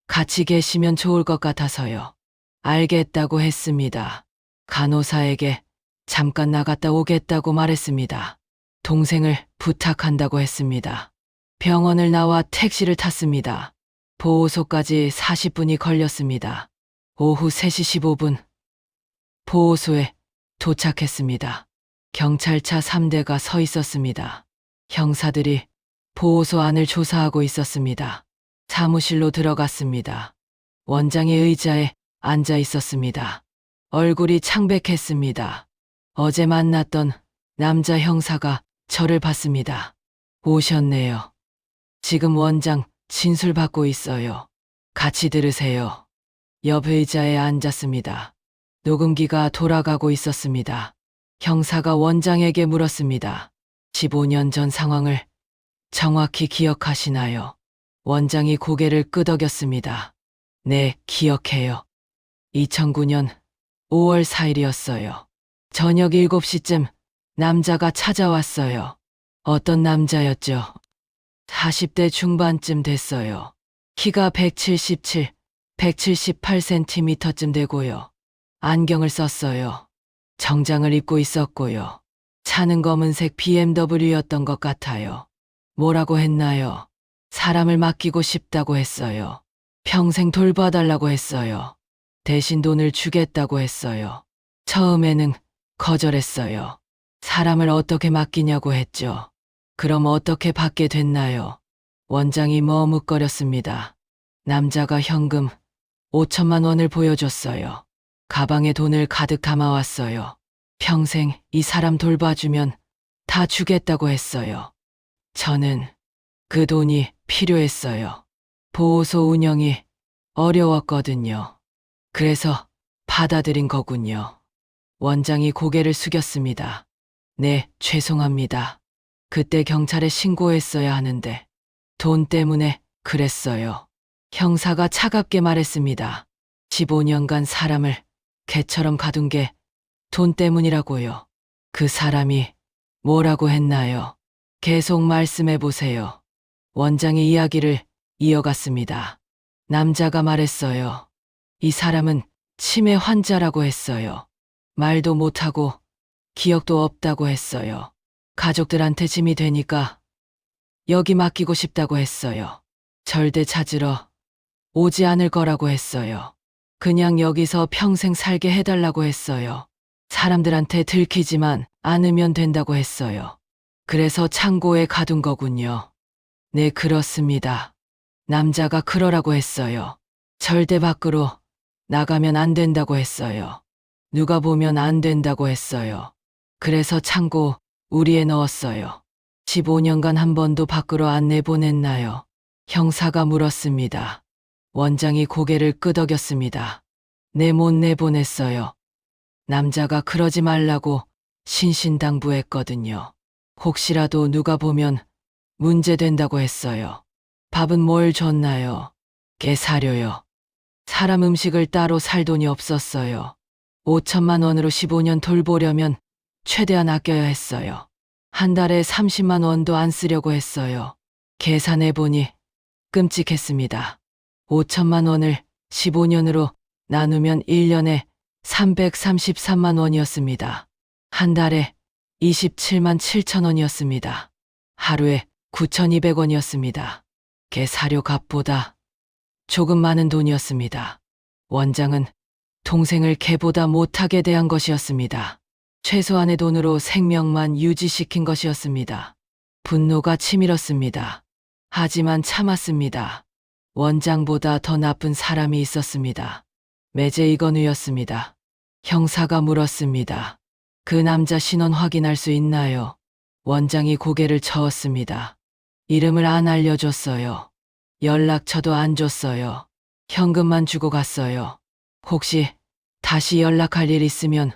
같이 계시면 좋을 것 같아서요. 알겠다고 했습니다. 간호사에게 잠깐 나갔다 오겠다고 말했습니다. 동생을 부탁한다고 했습니다. 병원을 나와 택시를 탔습니다. 보호소까지 40분이 걸렸습니다. 오후 3시 15분 보호소에 도착했습니다. 경찰차 3대가 서 있었습니다. 형사들이 보호소 안을 조사하고 있었습니다. 사무실로 들어갔습니다. 원장이 의자에 앉아 있었습니다. 얼굴이 창백했습니다. 어제 만났던 남자 형사가 저를 봤습니다. 오셨네요. 지금 원장 진술 받고 있어요. 같이 들으세요. 옆 의자에 앉았습니다. 녹음기가 돌아가고 있었습니다. 형사가 원장에게 물었습니다. 15년 전 상황을 정확히 기억하시나요? 원장이 고개를 끄덕였습니다. 네, 기억해요. 2009년 5월 4일이었어요. 저녁 7시쯤 남자가 찾아왔어요. 어떤 남자였죠? 40대 중반쯤 됐어요. 키가 177, 178cm쯤 되고요. 안경을 썼어요. 정장을 입고 있었고요. 차는 검은색 BMW였던 것 같아요. 뭐라고 했나요? 사람을 맡기고 싶다고 했어요. 평생 돌봐달라고 했어요. 대신 돈을 주겠다고 했어요. 처음에는 거절했어요. 사람을 어떻게 맡기냐고 했죠. 그럼 어떻게 받게 됐나요? 원장이 머뭇거렸습니다. 남자가 현금 5천만 원을 보여줬어요. 가방에 돈을 가득 담아왔어요. 평생 이 사람 돌봐주면 다 주겠다고 했어요. 저는 그 돈이 필요했어요. 보호소 운영이 어려웠거든요. 그래서 받아들인 거군요. 원장이 고개를 숙였습니다. 네, 죄송합니다. 그때 경찰에 신고했어야 하는데 돈 때문에 그랬어요. 형사가 차갑게 말했습니다. 15년간 사람을 개처럼 가둔 게 돈 때문이라고요. 그 사람이 뭐라고 했나요? 계속 말씀해 보세요. 원장이 이야기를 이어갔습니다. 남자가 말했어요. 이 사람은 치매 환자라고 했어요. 말도 못하고 기억도 없다고 했어요. 가족들한테 짐이 되니까 여기 맡기고 싶다고 했어요. 절대 찾으러 오지 않을 거라고 했어요. 그냥 여기서 평생 살게 해달라고 했어요. 사람들한테 들키지만 않으면 된다고 했어요. 그래서 창고에 가둔 거군요. 네, 그렇습니다. 남자가 그러라고 했어요. 절대 밖으로 나가면 안 된다고 했어요. 누가 보면 안 된다고 했어요. 그래서 창고 우리에 넣었어요. 15년간 한 번도 밖으로 안 내보냈나요? 형사가 물었습니다. 원장이 고개를 끄덕였습니다. 네, 못 내보냈어요. 남자가 그러지 말라고 신신당부했거든요. 혹시라도 누가 보면 문제된다고 했어요. 밥은 뭘 줬나요? 게사료요. 사람 음식을 따로 살 돈이 없었어요. 5천만 원으로 15년 돌보려면 최대한 아껴야 했어요. 한 달에 30만 원도 안 쓰려고 했어요. 계산해보니 끔찍했습니다. 5천만 원을 15년으로 나누면 1년에 333만 원이었습니다. 한 달에 27만 7천 원이었습니다. 하루에 9,200원이었습니다. 개사료 값보다 조금 많은 돈이었습니다. 원장은 동생을 개보다 못하게 대한 것이었습니다. 최소한의 돈으로 생명만 유지시킨 것이었습니다. 분노가 치밀었습니다. 하지만 참았습니다. 원장보다 더 나쁜 사람이 있었습니다. 매제 이건우였습니다. 형사가 물었습니다. 그 남자 신원 확인할 수 있나요? 원장이 고개를 저었습니다. 이름을 안 알려줬어요. 연락처도 안 줬어요. 현금만 주고 갔어요. 혹시 다시 연락할 일 있으면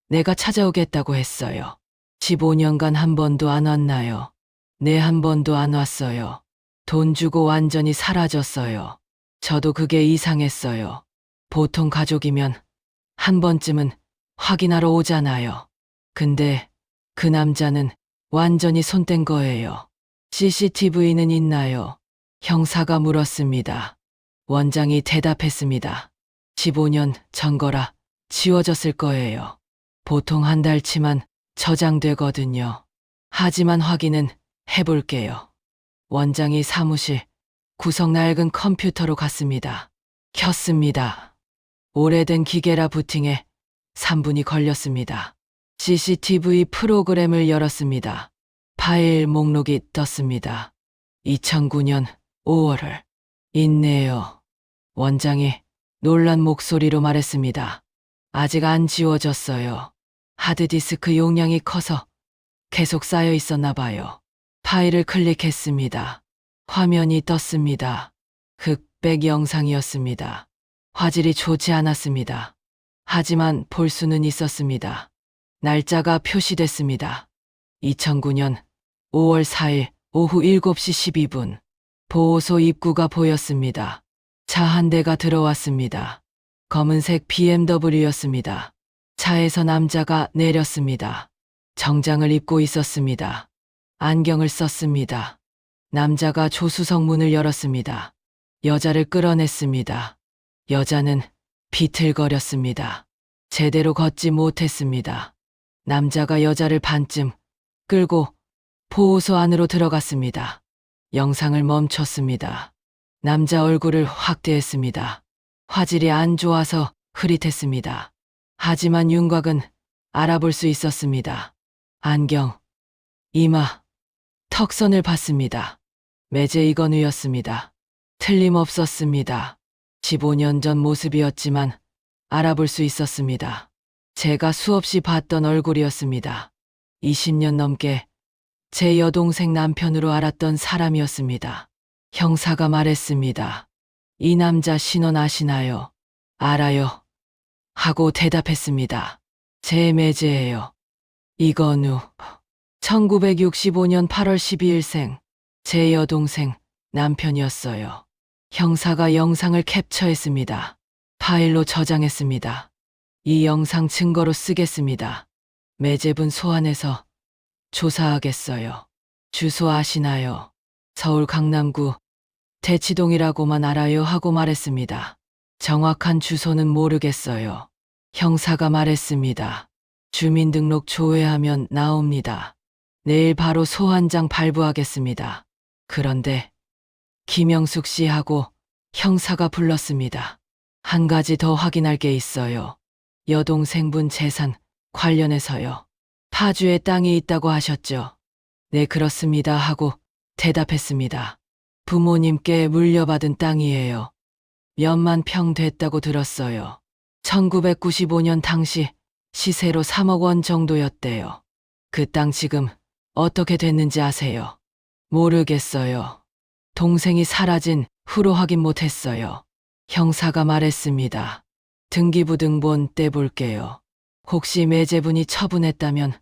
내가 찾아오겠다고 했어요. 15년간 한 번도 안 왔나요? 네, 한 번도 안 왔어요. 돈 주고 완전히 사라졌어요. 저도 그게 이상했어요. 보통 가족이면 한 번쯤은 확인하러 오잖아요. 근데 그 남자는 완전히 손 뗀 거예요. CCTV는 있나요? 형사가 물었습니다. 원장이 대답했습니다. 15년 전 거라 지워졌을 거예요. 보통 한 달치만 저장되거든요. 하지만 확인은 해볼게요. 원장이 사무실 구석 낡은 컴퓨터로 갔습니다. 켰습니다. 오래된 기계라 부팅에 3분이 걸렸습니다. CCTV 프로그램을 열었습니다. 파일 목록이 떴습니다. 2009년 5월을 있네요. 원장이 놀란 목소리로 말했습니다. 아직 안 지워졌어요. 하드디스크 용량이 커서 계속 쌓여 있었나 봐요. 파일을 클릭했습니다. 화면이 떴습니다. 흑백 영상이었습니다. 화질이 좋지 않았습니다. 하지만 볼 수는 있었습니다. 날짜가 표시됐습니다. 2009년 5월 4일 오후 7시 12분. 보호소 입구가 보였습니다. 차 한 대가 들어왔습니다. 검은색 BMW였습니다. 차에서 남자가 내렸습니다. 정장을 입고 있었습니다. 안경을 썼습니다. 남자가 조수석 문을 열었습니다. 여자를 끌어냈습니다. 여자는 비틀거렸습니다. 제대로 걷지 못했습니다. 남자가 여자를 반쯤 끌고 보호소 안으로 들어갔습니다. 영상을 멈췄습니다. 남자 얼굴을 확대했습니다. 화질이 안 좋아서 흐릿했습니다. 하지만 윤곽은 알아볼 수 있었습니다. 안경, 이마, 턱선을 봤습니다. 매제 이건우였습니다. 틀림없었습니다. 15년 전 모습이었지만 알아볼 수 있었습니다. 제가 수없이 봤던 얼굴이었습니다. 20년 넘게 제 여동생 남편으로 알았던 사람이었습니다. 형사가 말했습니다. 이 남자 신원 아시나요? 알아요. 하고 대답했습니다. 제 매제예요. 이건우. 1965년 8월 12일생. 제 여동생 남편이었어요. 형사가 영상을 캡처했습니다. 파일로 저장했습니다. 이 영상 증거로 쓰겠습니다. 매제분 소환해서 조사하겠어요. 주소 아시나요? 서울 강남구 대치동이라고만 알아요 하고 말했습니다. 정확한 주소는 모르겠어요. 형사가 말했습니다. 주민등록 조회하면 나옵니다. 내일 바로 소환장 발부하겠습니다. 그런데 김영숙 씨하고 형사가 불렀습니다. 한 가지 더 확인할 게 있어요. 여동생분 재산 관련해서요. 파주에 땅이 있다고 하셨죠? 네, 그렇습니다 하고 대답했습니다. 부모님께 물려받은 땅이에요. 몇만 평 됐다고 들었어요. 1995년 당시 시세로 3억 원 정도였대요. 그 땅 지금 어떻게 됐는지 아세요? 모르겠어요. 동생이 사라진 후로 확인 못했어요. 형사가 말했습니다. 등기부등본 떼볼게요. 혹시 매제분이 처분했다면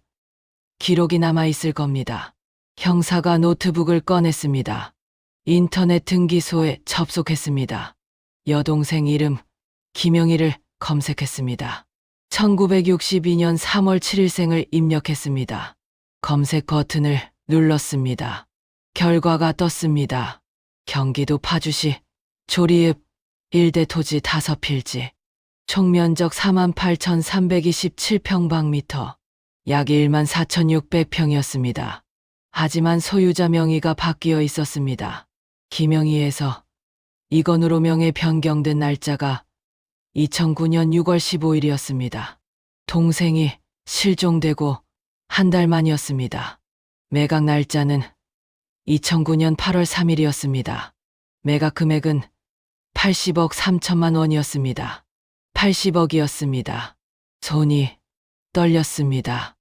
기록이 남아있을 겁니다. 형사가 노트북을 꺼냈습니다. 인터넷 등기소에 접속했습니다. 여동생 이름 김영희를 검색했습니다. 1962년 3월 7일생을 입력했습니다. 검색 버튼을 눌렀습니다. 결과가 떴습니다. 경기도 파주시 조리읍 1대 토지 5필지. 총면적 48,327평방미터. 약 14,600평이었습니다. 하지만 소유자 명의가 바뀌어 있었습니다. 김영희에서 이건우로 명예 변경된 날짜가 2009년 6월 15일이었습니다. 동생이 실종되고 한 달 만이었습니다. 매각 날짜는 2009년 8월 3일이었습니다. 매각 금액은 80억 3천만 원이었습니다. 80억이었습니다. 손이 떨렸습니다.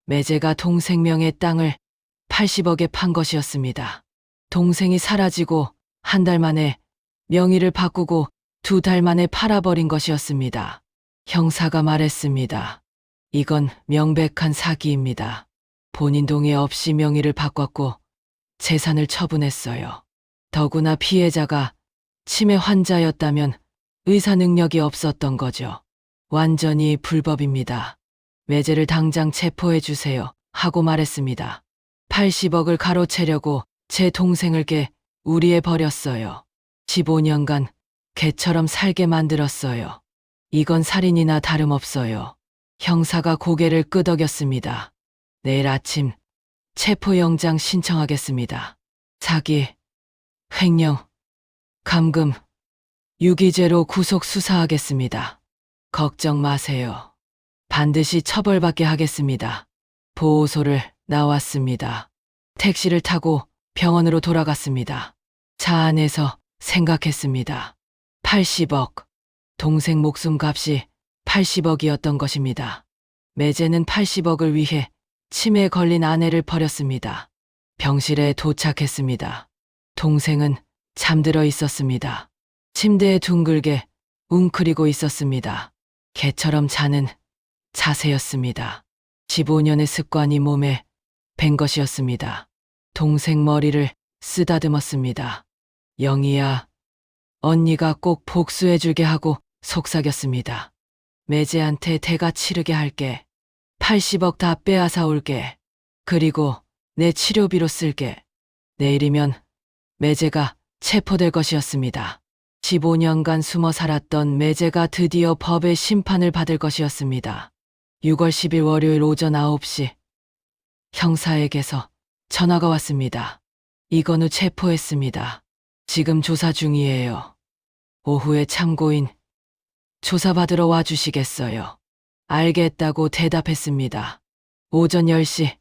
매제가 동생 명의 땅을 80억에 판 것이었습니다. 동생이 사라지고 한 달 만에 명의를 바꾸고 2달 만에 팔아버린 것이었습니다. 형사가 말했습니다. 이건 명백한 사기입니다. 본인 동의 없이 명의를 바꿨고 재산을 처분했어요. 더구나 피해자가 치매 환자였다면 의사 능력이 없었던 거죠. 완전히 불법입니다. 매제를 당장 체포해 주세요 하고 말했습니다. 80억을 가로채려고 제 동생을 개 우리에 버렸어요. 15년간 개처럼 살게 만들었어요. 이건 살인이나 다름없어요. 형사가 고개를 끄덕였습니다. 내일 아침 체포영장 신청하겠습니다. 사기, 횡령, 감금, 유기죄로 구속 수사하겠습니다. 걱정 마세요. 반드시 처벌받게 하겠습니다. 보호소를 나왔습니다. 택시를 타고 병원으로 돌아갔습니다. 차 안에서 생각했습니다. 80억. 동생 목숨 값이 80억이었던 것입니다. 매제는 80억을 위해 치매에 걸린 아내를 버렸습니다. 병실에 도착했습니다. 동생은 잠들어 있었습니다. 침대에 둥글게 웅크리고 있었습니다. 개처럼 자는 자세였습니다. 15년의 습관이 몸에 밴 것이었습니다. 동생 머리를 쓰다듬었습니다. 영희야, 언니가 꼭 복수해주게 하고 속삭였습니다. 매제한테 대가 치르게 할게. 80억 다 빼앗아 올게. 그리고 내 치료비로 쓸게. 내일이면 매제가 체포될 것이었습니다. 15년간 숨어 살았던 매제가 드디어 법의 심판을 받을 것이었습니다. 6월 10일 월요일 오전 9시 형사에게서 전화가 왔습니다. 이건우 체포했습니다. 지금 조사 중이에요. 오후에 참고인 조사받으러 와주시겠어요? 알겠다고 대답했습니다. 오전 10시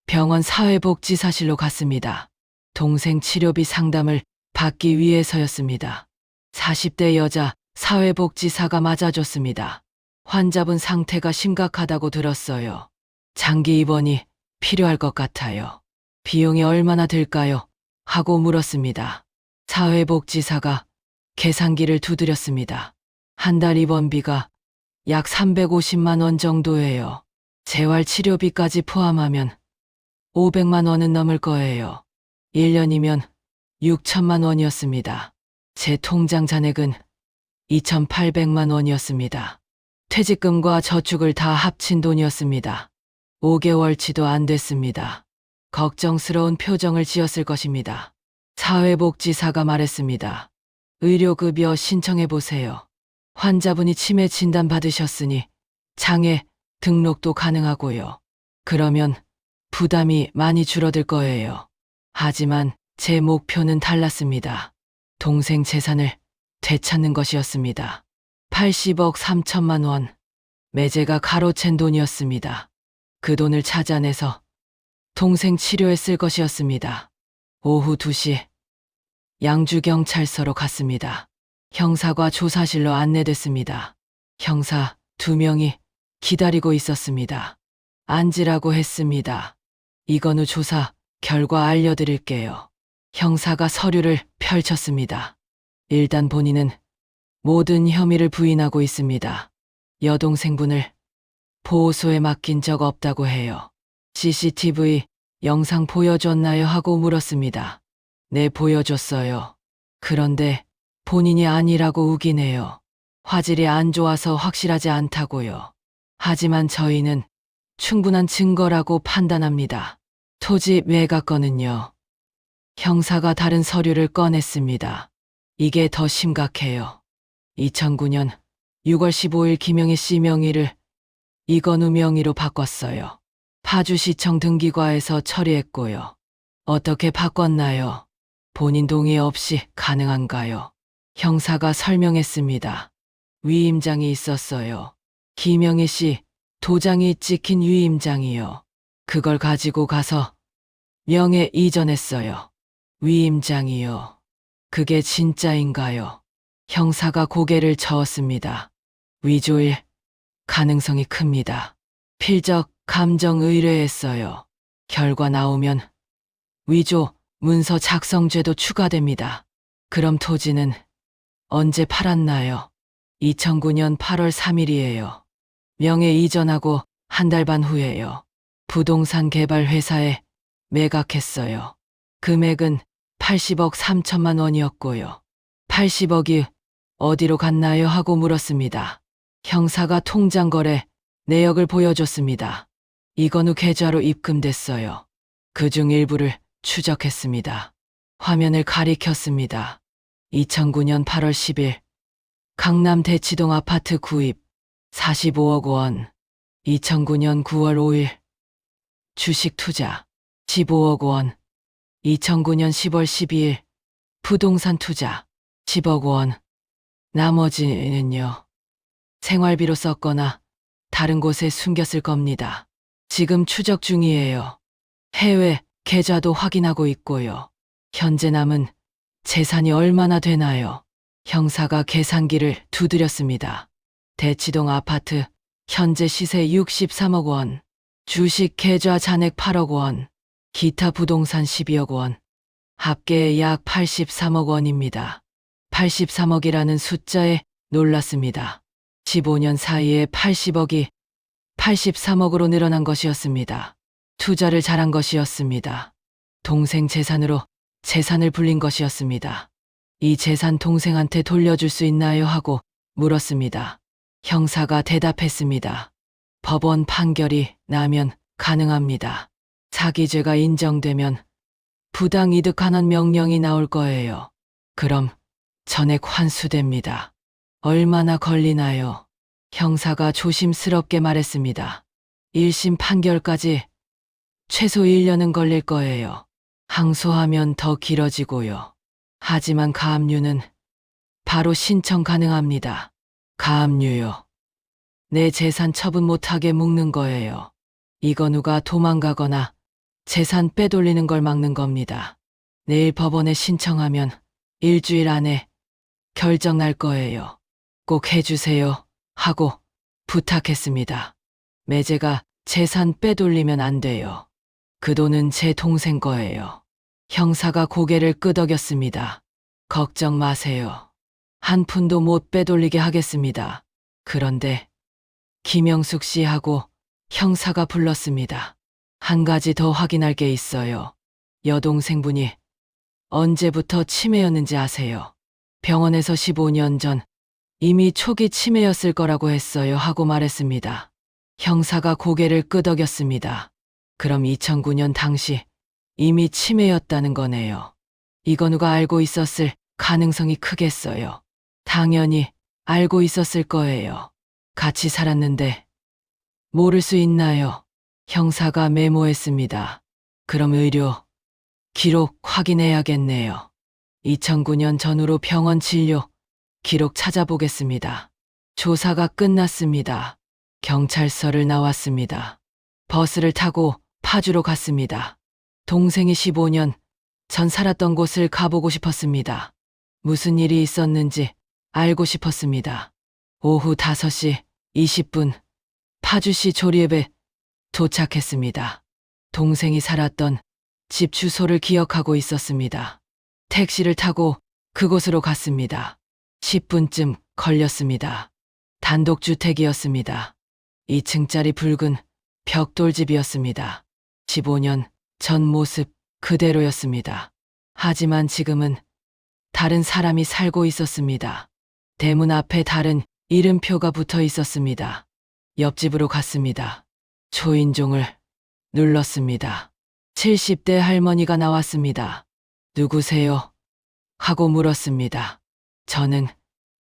병원 사회복지사실로 갔습니다. 동생 치료비 상담을 받기 위해서였습니다. 40대 여자 사회복지사가 맞아줬습니다. 환자분 상태가 심각하다고 들었어요. 장기 입원이 필요할 것 같아요. 비용이 얼마나 들까요? 하고 물었습니다. 사회복지사가 계산기를 두드렸습니다. 한 달 입원비가 약 350만 원 정도예요. 재활 치료비까지 포함하면 500만 원은 넘을 거예요. 1년이면 6천만 원이었습니다. 제 통장 잔액은 2,800만 원이었습니다. 퇴직금과 저축을 다 합친 돈이었습니다. 5개월치도 안 됐습니다. 걱정스러운 표정을 지었을 것입니다. 사회복지사가 말했습니다. 의료급여 신청해보세요. 환자분이 치매 진단 받으셨으니 장애 등록도 가능하고요. 그러면 부담이 많이 줄어들 거예요. 하지만 제 목표는 달랐습니다. 동생 재산을 되찾는 것이었습니다. 80억 3천만 원. 매제가 가로챈 돈이었습니다. 그 돈을 찾아내서 동생 치료에 쓸 것이었습니다. 오후 2시 양주경찰서로 갔습니다. 형사과 조사실로 안내됐습니다. 형사 2명이 기다리고 있었습니다. 앉으라고 했습니다. 이건우 조사 결과 알려드릴게요. 형사가 서류를 펼쳤습니다. 일단 본인은 모든 혐의를 부인하고 있습니다. 여동생분을 보호소에 맡긴 적 없다고 해요. CCTV 영상 보여줬나요? 하고 물었습니다. 네, 보여줬어요. 그런데 본인이 아니라고 우기네요. 화질이 안 좋아서 확실하지 않다고요. 하지만 저희는 충분한 증거라고 판단합니다. 토지 매각 건은요. 형사가 다른 서류를 꺼냈습니다. 이게 더 심각해요. 2009년 6월 15일 김영희 씨 명의를 이건우 명의로 바꿨어요. 파주시청 등기과에서 처리했고요. 어떻게 바꿨나요? 본인 동의 없이 가능한가요? 형사가 설명했습니다. 위임장이 있었어요. 김영희 씨 도장이 찍힌 위임장이요. 그걸 가지고 가서 명예 이전했어요. 위임장이요. 그게 진짜인가요? 형사가 고개를 저었습니다. 위조일 가능성이 큽니다. 필적 감정 의뢰했어요. 결과 나오면 위조 문서 작성죄도 추가됩니다. 그럼 토지는 언제 팔았나요? 2009년 8월 3일이에요. 명예 이전하고 한 달 반 후에요. 부동산 개발 회사에 매각했어요. 금액은 80억 3천만 원이었고요. 80억이 어디로 갔나요? 하고 물었습니다. 형사가 통장 거래 내역을 보여줬습니다. 이건우 계좌로 입금됐어요. 그중 일부를 추적했습니다. 화면을 가리켰습니다. 2009년 8월 10일 강남 대치동 아파트 구입 45억 원. 2009년 9월 5일 주식 투자 15억 원. 2009년 10월 12일 부동산 투자 10억 원. 나머지는요. 생활비로 썼거나 다른 곳에 숨겼을 겁니다. 지금 추적 중이에요. 해외 계좌도 확인하고 있고요. 현재 남은 재산이 얼마나 되나요? 형사가 계산기를 두드렸습니다. 대치동 아파트 현재 시세 63억 원, 주식 계좌 잔액 8억 원, 기타 부동산 12억 원, 합계 약 83억 원입니다. 83억이라는 숫자에 놀랐습니다. 15년 사이에 80억이 83억으로 늘어난 것이었습니다. 투자를 잘한 것이었습니다. 동생 재산으로 재산을 불린 것이었습니다. 이 재산 동생한테 돌려줄 수 있나요? 하고 물었습니다. 형사가 대답했습니다. 법원 판결이 나면 가능합니다. 사기죄가 인정되면 부당이득 환원 명령이 나올 거예요. 그럼 전액 환수됩니다. 얼마나 걸리나요? 형사가 조심스럽게 말했습니다. 1심 판결까지 최소 1년은 걸릴 거예요. 항소하면 더 길어지고요. 하지만 가압류는 바로 신청 가능합니다. 가압류요. 내 재산 처분 못하게 묶는 거예요. 이건우가 도망가거나 재산 빼돌리는 걸 막는 겁니다. 내일 법원에 신청하면 일주일 안에 결정 날 거예요. 꼭 해주세요 하고 부탁했습니다. 매제가 재산 빼돌리면 안 돼요. 그 돈은 제 동생 거예요. 형사가 고개를 끄덕였습니다. 걱정 마세요. 한 푼도 못 빼돌리게 하겠습니다. 그런데 김영숙 씨 하고 형사가 불렀습니다. 한 가지 더 확인할 게 있어요. 여동생분이 언제부터 치매였는지 아세요? 병원에서 15년 전 이미 초기 치매였을 거라고 했어요 하고 말했습니다. 형사가 고개를 끄덕였습니다. 그럼 2009년 당시 이미 치매였다는 거네요. 이건우가 알고 있었을 가능성이 크겠어요. 당연히 알고 있었을 거예요. 같이 살았는데 모를 수 있나요? 형사가 메모했습니다. 그럼 의료 기록 확인해야겠네요. 2009년 전후로 병원 진료 기록 찾아보겠습니다. 조사가 끝났습니다. 경찰서를 나왔습니다. 버스를 타고 파주로 갔습니다. 동생이 15년 전 살았던 곳을 가보고 싶었습니다. 무슨 일이 있었는지 알고 싶었습니다. 오후 5시 20분 파주시 조리읍에 도착했습니다. 동생이 살았던 집 주소를 기억하고 있었습니다. 택시를 타고 그곳으로 갔습니다. 10분쯤 걸렸습니다. 단독주택이었습니다. 2층짜리 붉은 벽돌집이었습니다. 15년 전 모습 그대로였습니다. 하지만 지금은 다른 사람이 살고 있었습니다. 대문 앞에 다른 이름표가 붙어 있었습니다. 옆집으로 갔습니다. 초인종을 눌렀습니다. 70대 할머니가 나왔습니다. 누구세요? 하고 물었습니다. 저는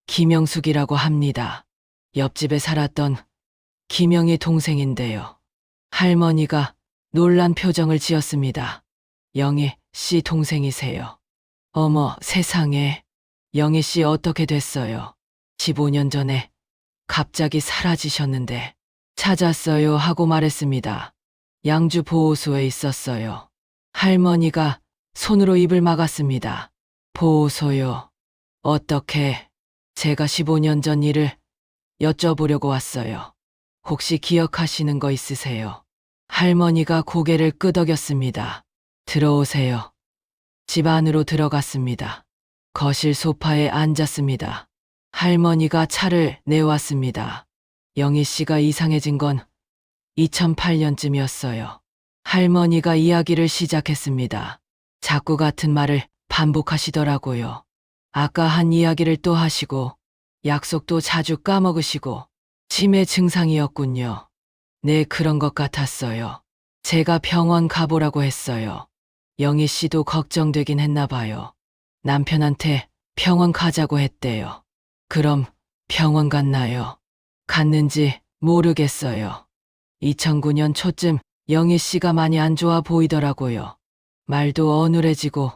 김영숙이라고 합니다. 옆집에 살았던 김영희 동생인데요. 할머니가 놀란 표정을 지었습니다. 영희 씨 동생이세요. 어머 세상에, 영희 씨 어떻게 됐어요? 15년 전에 갑자기 사라지셨는데 찾았어요 하고 말했습니다. 양주 보호소에 있었어요. 할머니가 손으로 입을 막았습니다. 보호소요. 어떻게? 제가 15년 전 일을 여쭤보려고 왔어요. 혹시 기억하시는 거 있으세요? 할머니가 고개를 끄덕였습니다. 들어오세요. 집 안으로 들어갔습니다. 거실 소파에 앉았습니다. 할머니가 차를 내왔습니다. 영희 씨가 이상해진 건 2008년쯤이었어요. 할머니가 이야기를 시작했습니다. 자꾸 같은 말을 반복하시더라고요. 아까 한 이야기를 또 하시고 약속도 자주 까먹으시고 치매 증상이었군요. 네, 그런 것 같았어요. 제가 병원 가보라고 했어요. 영희 씨도 걱정되긴 했나 봐요. 남편한테 병원 가자고 했대요. 그럼 병원 갔나요? 갔는지 모르겠어요. 2009년 초쯤 영희 씨가 많이 안 좋아 보이더라고요. 말도 어눌해지고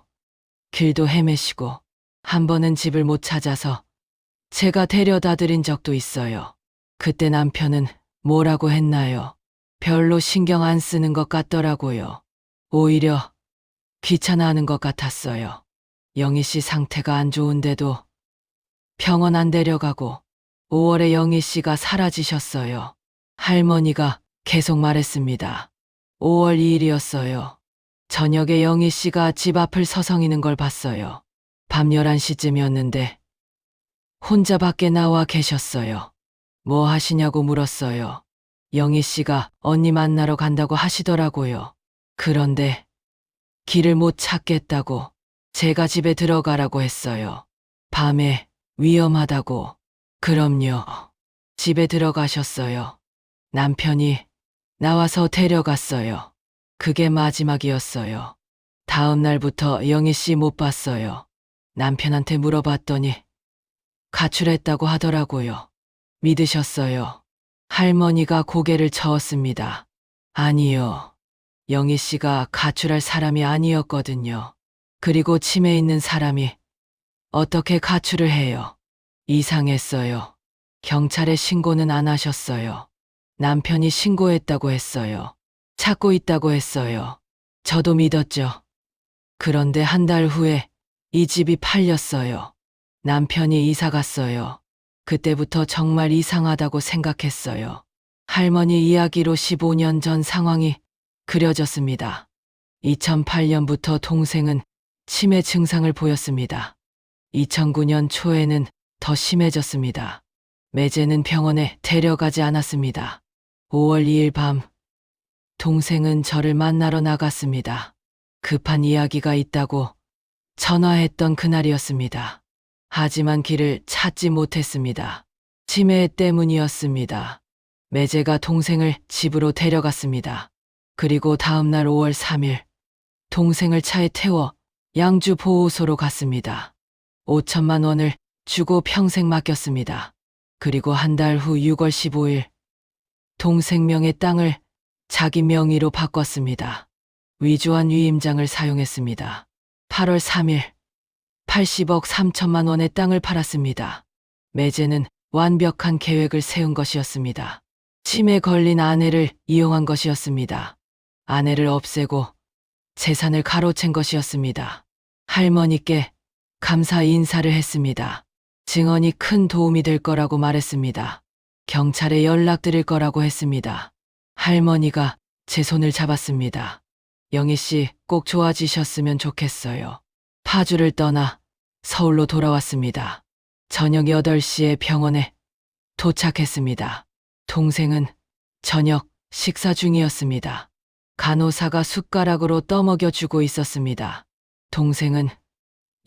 길도 헤매시고 한 번은 집을 못 찾아서 제가 데려다 드린 적도 있어요. 그때 남편은 뭐라고 했나요? 별로 신경 안 쓰는 것 같더라고요. 오히려 귀찮아하는 것 같았어요. 영희 씨 상태가 안 좋은데도 병원 안 데려가고 5월에 영희 씨가 사라지셨어요. 할머니가 계속 말했습니다. 5월 2일이었어요. 저녁에 영희 씨가 집 앞을 서성이는 걸 봤어요. 밤 11시쯤이었는데 혼자 밖에 나와 계셨어요. 뭐 하시냐고 물었어요. 영희 씨가 언니 만나러 간다고 하시더라고요. 그런데 길을 못 찾겠다고 제가 집에 들어가라고 했어요. 밤에 위험하다고. 그럼요. 집에 들어가셨어요. 남편이 나와서 데려갔어요. 그게 마지막이었어요. 다음 날부터 영희 씨 못 봤어요. 남편한테 물어봤더니 가출했다고 하더라고요. 믿으셨어요? 할머니가 고개를 저었습니다. 아니요. 영희 씨가 가출할 사람이 아니었거든요. 그리고 치매 있는 사람이 어떻게 가출을 해요? 이상했어요. 경찰에 신고는 안 하셨어요. 남편이 신고했다고 했어요. 찾고 있다고 했어요. 저도 믿었죠. 그런데 한 달 후에 이 집이 팔렸어요. 남편이 이사 갔어요. 그때부터 정말 이상하다고 생각했어요. 할머니 이야기로 15년 전 상황이 그려졌습니다. 2008년부터 동생은 치매 증상을 보였습니다. 2009년 초에는 더 심해졌습니다. 매제는 병원에 데려가지 않았습니다. 5월 2일 밤, 동생은 저를 만나러 나갔습니다. 급한 이야기가 있다고 전화했던 그날이었습니다. 하지만 길을 찾지 못했습니다. 치매 때문이었습니다. 매제가 동생을 집으로 데려갔습니다. 그리고 다음날 5월 3일, 동생을 차에 태워 양주 보호소로 갔습니다. 5천만 원을 주고 평생 맡겼습니다. 그리고 한 달 후 6월 15일, 동생 명의 땅을 자기 명의로 바꿨습니다. 위조한 위임장을 사용했습니다. 8월 3일, 80억 3천만 원의 땅을 팔았습니다. 매제는 완벽한 계획을 세운 것이었습니다. 치매 걸린 아내를 이용한 것이었습니다. 아내를 없애고 재산을 가로챈 것이었습니다. 할머니께 감사 인사를 했습니다. 증언이 큰 도움이 될 거라고 말했습니다. 경찰에 연락드릴 거라고 했습니다. 할머니가 제 손을 잡았습니다. 영희 씨 꼭 좋아지셨으면 좋겠어요. 파주를 떠나 서울로 돌아왔습니다. 저녁 8시에 병원에 도착했습니다. 동생은 저녁 식사 중이었습니다. 간호사가 숟가락으로 떠먹여 주고 있었습니다. 동생은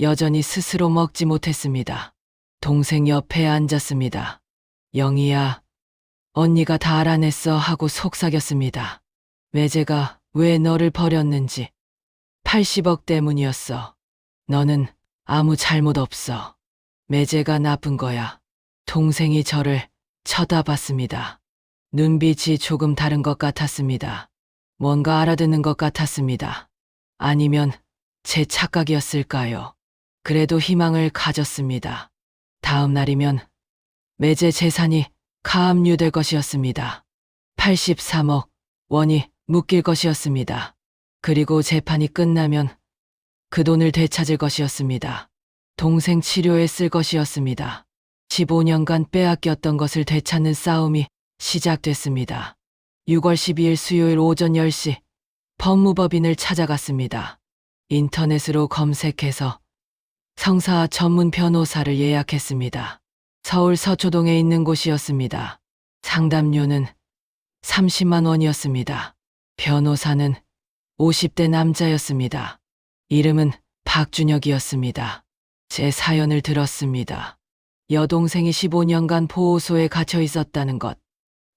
여전히 스스로 먹지 못했습니다. 동생 옆에 앉았습니다. 영희야, 언니가 다 알아냈어 하고 속삭였습니다. 매제가 왜 너를 버렸는지. 80억 때문이었어. 너는 아무 잘못 없어. 매제가 나쁜 거야. 동생이 저를 쳐다봤습니다. 눈빛이 조금 다른 것 같았습니다. 뭔가 알아듣는 것 같았습니다. 아니면 제 착각이었을까요? 그래도 희망을 가졌습니다. 다음 날이면 매제 재산이 가압류될 것이었습니다. 83억 원이 묶일 것이었습니다. 그리고 재판이 끝나면 그 돈을 되찾을 것이었습니다. 동생 치료에 쓸 것이었습니다. 15년간 빼앗겼던 것을 되찾는 싸움이 시작됐습니다. 6월 12일 수요일 오전 10시 법무법인을 찾아갔습니다. 인터넷으로 검색해서 성사 전문 변호사를 예약했습니다. 서울 서초동에 있는 곳이었습니다. 상담료는 30만 원이었습니다. 변호사는 50대 남자였습니다. 이름은 박준혁이었습니다. 제 사연을 들었습니다. 여동생이 15년간 보호소에 갇혀 있었다는 것,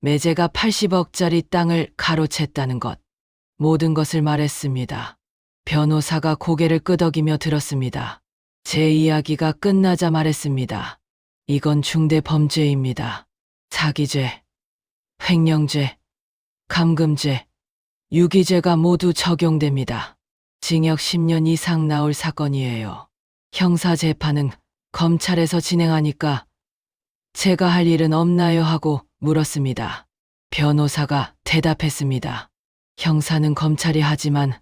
매제가 80억짜리 땅을 가로챘다는 것, 모든 것을 말했습니다. 변호사가 고개를 끄덕이며 들었습니다. 제 이야기가 끝나자 말했습니다. 이건 중대 범죄입니다. 사기죄, 횡령죄, 감금죄, 유기죄가 모두 적용됩니다. 징역 10년 이상 나올 사건이에요. 형사재판은 검찰에서 진행하니까 제가 할 일은 없나요 하고 물었습니다. 변호사가 대답했습니다. 형사는 검찰이 하지만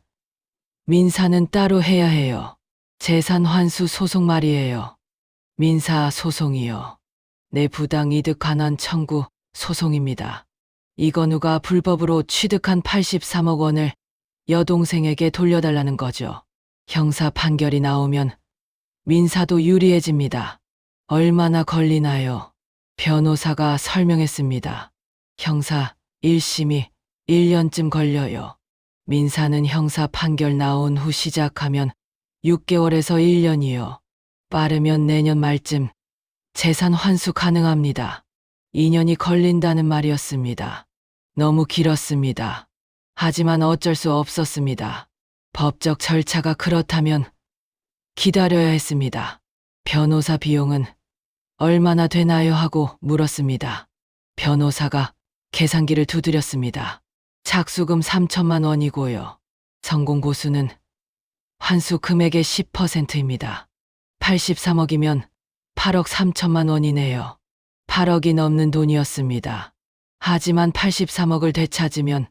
민사는 따로 해야 해요. 재산 환수 소송 말이에요. 민사 소송이요. 내 부당 이득 관한 청구 소송입니다. 이건우가 불법으로 취득한 83억 원을 여동생에게 돌려달라는 거죠. 형사 판결이 나오면 민사도 유리해집니다. 얼마나 걸리나요? 변호사가 설명했습니다. 형사 1심이 1년쯤 걸려요. 민사는 형사 판결 나온 후 시작하면 6개월에서 1년이요. 빠르면 내년 말쯤 재산 환수 가능합니다. 2년이 걸린다는 말이었습니다. 너무 길었습니다. 하지만 어쩔 수 없었습니다. 법적 절차가 그렇다면 기다려야 했습니다. 변호사 비용은 얼마나 되나요 하고 물었습니다. 변호사가 계산기를 두드렸습니다. 착수금 3천만 원이고요. 성공 보수는 환수 금액의 10%입니다. 83억이면 8억 3천만 원이네요. 8억이 넘는 돈이었습니다. 하지만 83억을 되찾으면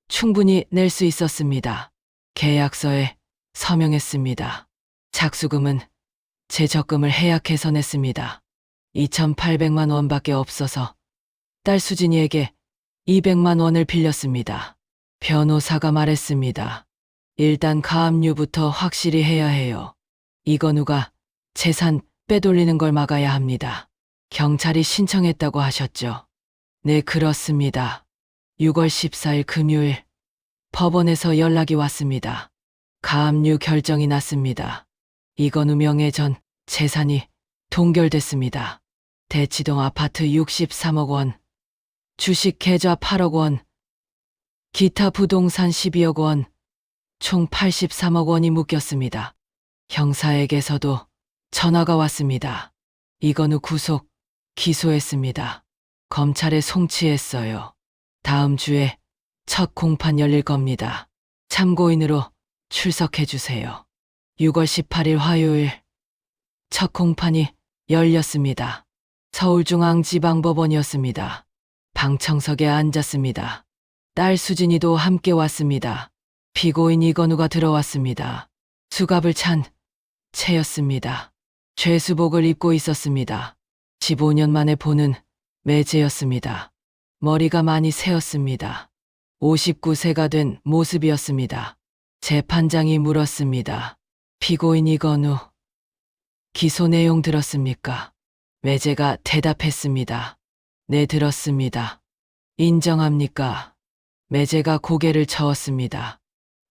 충분히 낼 수 있었습니다. 계약서에 서명했습니다. 착수금은 제 적금을 해약해서 냈습니다. 2,800만 원밖에 없어서 딸 수진이에게 200만 원을 빌렸습니다. 변호사가 말했습니다. 일단 가압류부터 확실히 해야 해요. 이건우가 재산 빼돌리는 걸 막아야 합니다. 경찰이 신청했다고 하셨죠? 네, 그렇습니다. 6월 14일 금요일 법원에서 연락이 왔습니다. 가압류 결정이 났습니다. 이건우 명의 전 재산이 동결됐습니다. 대치동 아파트 63억 원, 주식 계좌 8억 원, 기타 부동산 12억 원, 총 83억 원이 묶였습니다. 형사에게서도 전화가 왔습니다. 이건우 구속, 기소했습니다. 검찰에 송치했어요. 다음 주에 첫 공판 열릴 겁니다. 참고인으로 출석해 주세요. 6월 18일 화요일 첫 공판이 열렸습니다. 서울중앙지방법원이었습니다. 방청석에 앉았습니다. 딸 수진이도 함께 왔습니다. 피고인 이건우가 들어왔습니다. 수갑을 찬 채였습니다. 죄수복을 입고 있었습니다. 15년 만에 보는 매제였습니다. 머리가 많이 새었습니다. 59세가 된 모습이었습니다. 재판장이 물었습니다. 피고인 이건우, 기소 내용 들었습니까? 매제가 대답했습니다. 네, 들었습니다. 인정합니까? 매제가 고개를 저었습니다.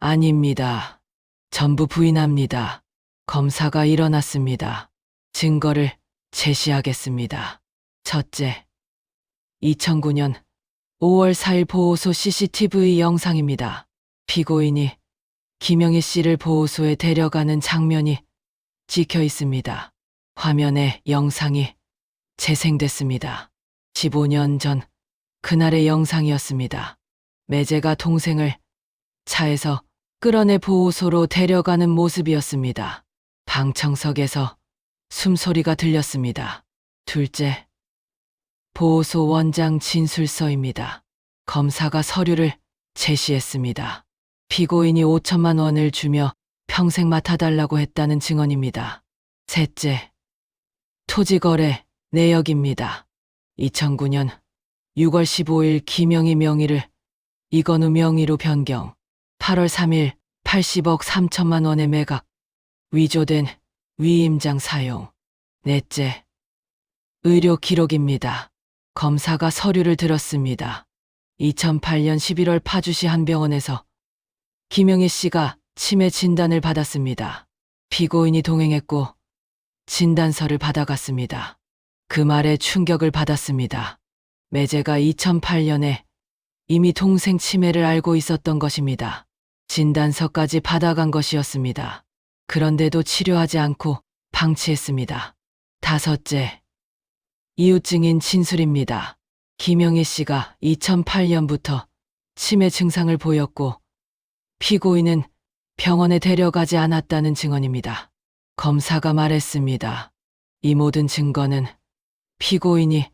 아닙니다. 전부 부인합니다. 검사가 일어났습니다. 증거를 제시하겠습니다. 첫째, 2009년 5월 4일 보호소 CCTV 영상입니다. 피고인이 김영희 씨를 보호소에 데려가는 장면이 찍혀 있습니다. 화면에 영상이 재생됐습니다. 15년 전 그날의 영상이었습니다. 매제가 동생을 차에서 끌어내 보호소로 데려가는 모습이었습니다. 방청석에서 숨소리가 들렸습니다. 둘째, 보호소 원장 진술서입니다. 검사가 서류를 제시했습니다. 피고인이 5천만 원을 주며 평생 맡아달라고 했다는 증언입니다. 셋째, 토지거래 내역입니다. 2009년 6월 15일 김영희 명의를 이건우 명의로 변경, 8월 3일 80억 3천만 원의 매각, 위조된 위임장 사용. 넷째, 의료 기록입니다. 검사가 서류를 들었습니다. 2008년 11월 파주시 한 병원에서 김영희 씨가 치매 진단을 받았습니다. 피고인이 동행했고 진단서를 받아갔습니다. 그 말에 충격을 받았습니다. 매제가 2008년에 이미 동생 치매를 알고 있었던 것입니다. 진단서까지 받아간 것이었습니다. 그런데도 치료하지 않고 방치했습니다. 다섯째, 이웃 증인 진술입니다. 김영희 씨가 2008년부터 치매 증상을 보였고 피고인은 병원에 데려가지 않았다는 증언입니다. 검사가 말했습니다. 이 모든 증거는 피고인이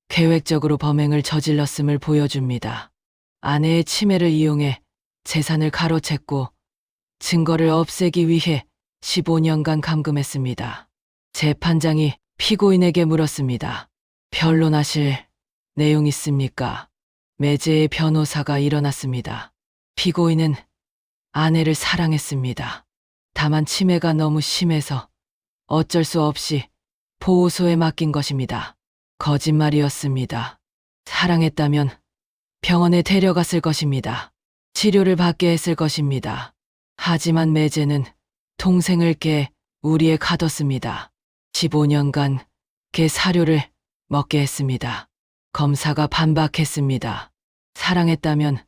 계획적으로 범행을 저질렀음을 보여줍니다. 아내의 치매를 이용해 재산을 가로챘고 증거를 없애기 위해 15년간 감금했습니다. 재판장이 피고인에게 물었습니다. 변론하실 내용 있습니까? 매제의 변호사가 일어났습니다. 피고인은 아내를 사랑했습니다. 다만 치매가 너무 심해서 어쩔 수 없이 보호소에 맡긴 것입니다. 거짓말이었습니다. 사랑했다면 병원에 데려갔을 것입니다. 치료를 받게 했을 것입니다. 하지만 매제는 동생을 깨 우리에 가뒀습니다. 15년간 개 사료를 먹게 했습니다. 검사가 반박했습니다. 사랑했다면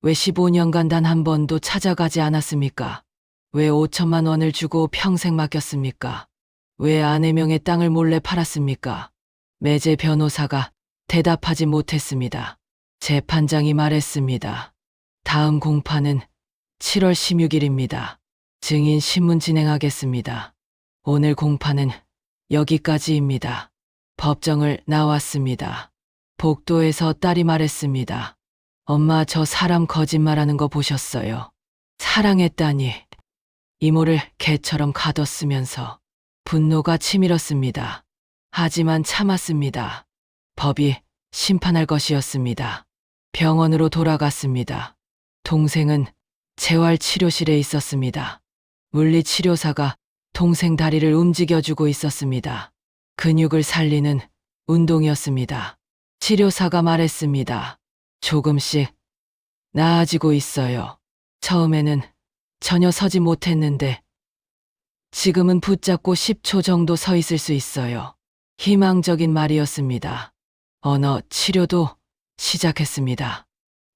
왜 15년간 단 한 번도 찾아가지 않았습니까? 왜 5천만 원을 주고 평생 맡겼습니까? 왜 아내 명의 땅을 몰래 팔았습니까? 매제 변호사가 대답하지 못했습니다. 재판장이 말했습니다. 다음 공판은 7월 16일입니다. 증인 신문 진행하겠습니다. 오늘 공판은 여기까지입니다. 법정을 나왔습니다. 복도에서 딸이 말했습니다. 엄마, 저 사람 거짓말하는 거 보셨어요? 사랑했다니. 이모를 개처럼 가뒀으면서 분노가 치밀었습니다. 하지만 참았습니다. 법이 심판할 것이었습니다. 병원으로 돌아갔습니다. 동생은 재활치료실에 있었습니다. 물리치료사가 동생 다리를 움직여주고 있었습니다. 근육을 살리는 운동이었습니다. 치료사가 말했습니다. 조금씩 나아지고 있어요. 처음에는 전혀 서지 못했는데 지금은 붙잡고 10초 정도 서 있을 수 있어요. 희망적인 말이었습니다. 언어 치료도 시작했습니다.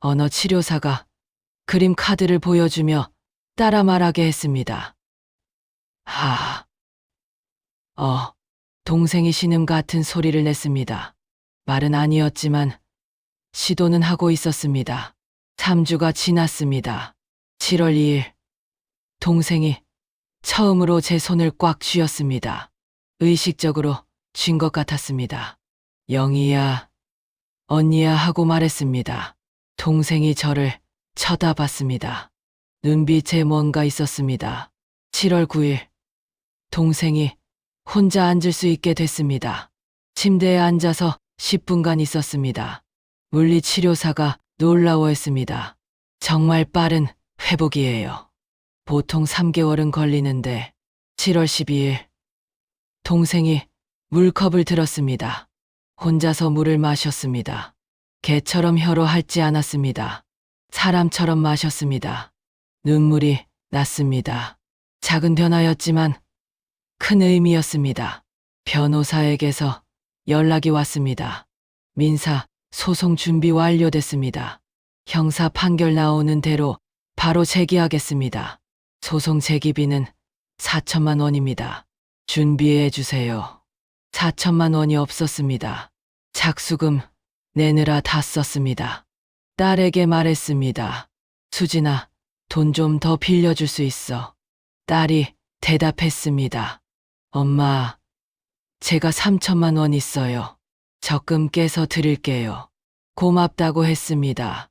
언어 치료사가 그림 카드를 보여주며 따라 말하게 했습니다. 하, 동생이 신음 같은 소리를 냈습니다. 말은 아니었지만 시도는 하고 있었습니다. 3주가 지났습니다. 7월 2일, 동생이 처음으로 제 손을 꽉 쥐었습니다. 의식적으로 쥔 것 같았습니다. 영희야, 언니야 하고 말했습니다. 동생이 저를 쳐다봤습니다. 눈빛에 뭔가 있었습니다. 7월 9일, 동생이 혼자 앉을 수 있게 됐습니다. 침대에 앉아서 10분간 있었습니다. 물리치료사가 놀라워했습니다. 정말 빠른 회복이에요. 보통 3개월은 걸리는데 7월 12일 동생이 물컵을 들었습니다. 혼자서 물을 마셨습니다. 개처럼 혀로 핥지 않았습니다. 사람처럼 마셨습니다. 눈물이 났습니다. 작은 변화였지만 큰 의미였습니다. 변호사에게서 연락이 왔습니다. 민사 소송 준비 완료됐습니다. 형사 판결 나오는 대로 바로 제기하겠습니다. 소송 제기비는 4천만 원입니다. 준비해 주세요. 4천만 원이 없었습니다. 착수금 내느라 다 썼습니다. 딸에게 말했습니다. 수진아, 돈 좀 더 빌려줄 수 있어. 딸이 대답했습니다. 엄마, 제가 3천만 원 있어요. 적금 깨서 드릴게요. 고맙다고 했습니다.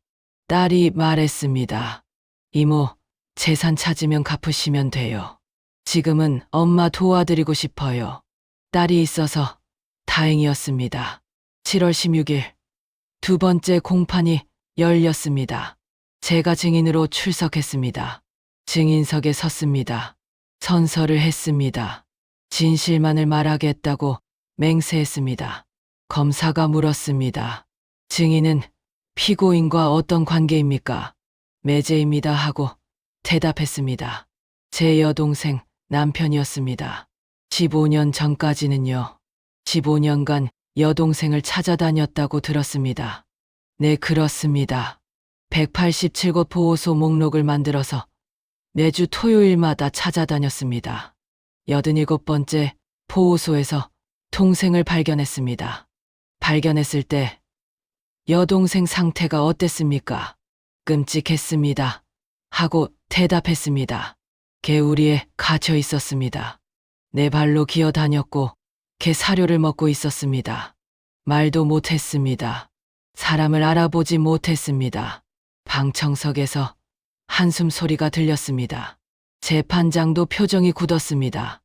딸이 말했습니다. 이모, 재산 찾으면 갚으시면 돼요. 지금은 엄마 도와드리고 싶어요. 딸이 있어서 다행이었습니다. 7월 16일, 두 번째 공판이 열렸습니다. 제가 증인으로 출석했습니다. 증인석에 섰습니다. 선서를 했습니다. 진실만을 말하겠다고 맹세했습니다. 검사가 물었습니다. 증인은 피고인과 어떤 관계입니까? 매제입니다 하고 대답했습니다. 제 여동생 남편이었습니다. 15년 전까지는요. 15년간 여동생을 찾아다녔다고 들었습니다. 네, 그렇습니다. 187곳 보호소 목록을 만들어서 매주 토요일마다 찾아다녔습니다. 87번째 보호소에서 동생을 발견했습니다. 발견했을 때 여동생 상태가 어땠습니까? 끔찍했습니다. 하고 대답했습니다. 개우리에 갇혀 있었습니다. 네 발로 기어 다녔고 개 사료를 먹고 있었습니다. 말도 못했습니다. 사람을 알아보지 못했습니다. 방청석에서 한숨 소리가 들렸습니다. 재판장도 표정이 굳었습니다.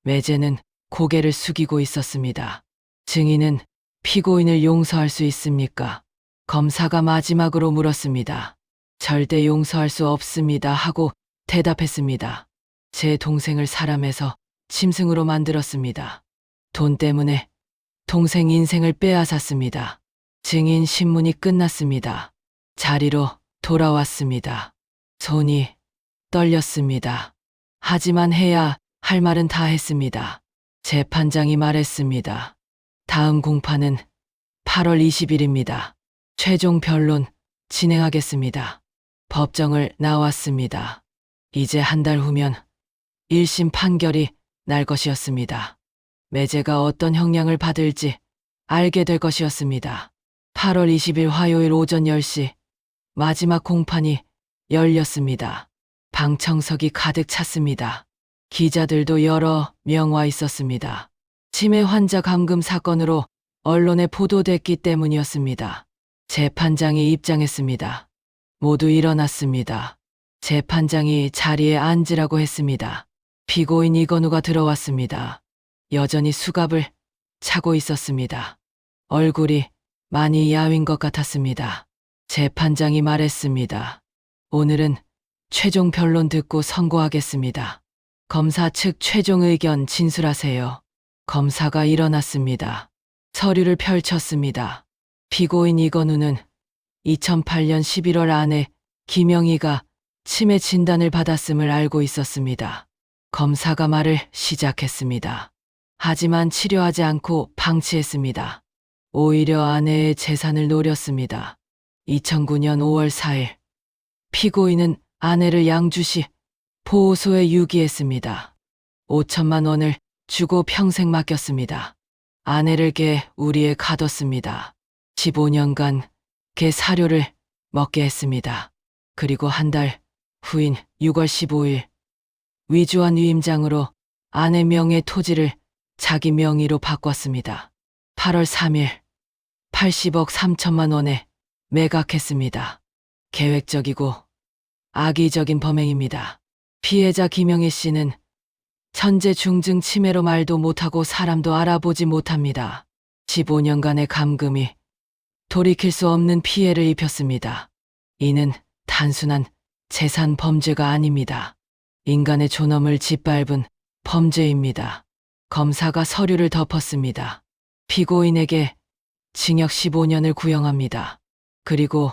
매제는 고개를 숙이고 있었습니다. 증인은 피고인을 용서할 수 있습니까? 검사가 마지막으로 물었습니다. 절대 용서할 수 없습니다 하고 대답했습니다. 제 동생을 사람에서 짐승으로 만들었습니다. 돈 때문에 동생 인생을 빼앗았습니다. 증인 신문이 끝났습니다. 자리로 돌아왔습니다. 손이 떨렸습니다. 하지만 해야 할 말은 다 했습니다. 재판장이 말했습니다. 다음 공판은 8월 20일입니다. 최종 변론 진행하겠습니다. 법정을 나왔습니다. 이제 한 달 후면 1심 판결이 날 것이었습니다. 매제가 어떤 형량을 받을지 알게 될 것이었습니다. 8월 20일 화요일 오전 10시 마지막 공판이 열렸습니다. 방청석이 가득 찼습니다. 기자들도 여러 명 와 있었습니다. 치매 환자 감금 사건으로 언론에 보도됐기 때문이었습니다. 재판장이 입장했습니다. 모두 일어났습니다. 재판장이 자리에 앉으라고 했습니다. 피고인 이건우가 들어왔습니다. 여전히 수갑을 차고 있었습니다. 얼굴이 많이 야윈 것 같았습니다. 재판장이 말했습니다. 오늘은 최종 변론 듣고 선고하겠습니다. 검사 측 최종 의견 진술하세요. 검사가 일어났습니다. 서류를 펼쳤습니다. 피고인 이건우는 2008년 11월 아내 김영희가 치매 진단을 받았음을 알고 있었습니다. 검사가 말을 시작했습니다. 하지만 치료하지 않고 방치했습니다. 오히려 아내의 재산을 노렸습니다. 2009년 5월 4일, 피고인은 아내를 양주시 보호소에 유기했습니다. 5천만 원을 주고 평생 맡겼습니다. 아내를 개 우리에 가뒀습니다. 15년간 개 사료를 먹게 했습니다. 그리고 한 달 후인 6월 15일, 위조한 위임장으로 아내 명의 토지를 자기 명의로 바꿨습니다. 8월 3일, 80억 3천만 원에 매각했습니다. 계획적이고 악의적인 범행입니다. 피해자 김영희 씨는 천재 중증 치매로 말도 못하고 사람도 알아보지 못합니다. 15년간의 감금이 돌이킬 수 없는 피해를 입혔습니다. 이는 단순한 재산 범죄가 아닙니다. 인간의 존엄을 짓밟은 범죄입니다. 검사가 서류를 덮었습니다. 피고인에게 징역 15년을 구형합니다. 그리고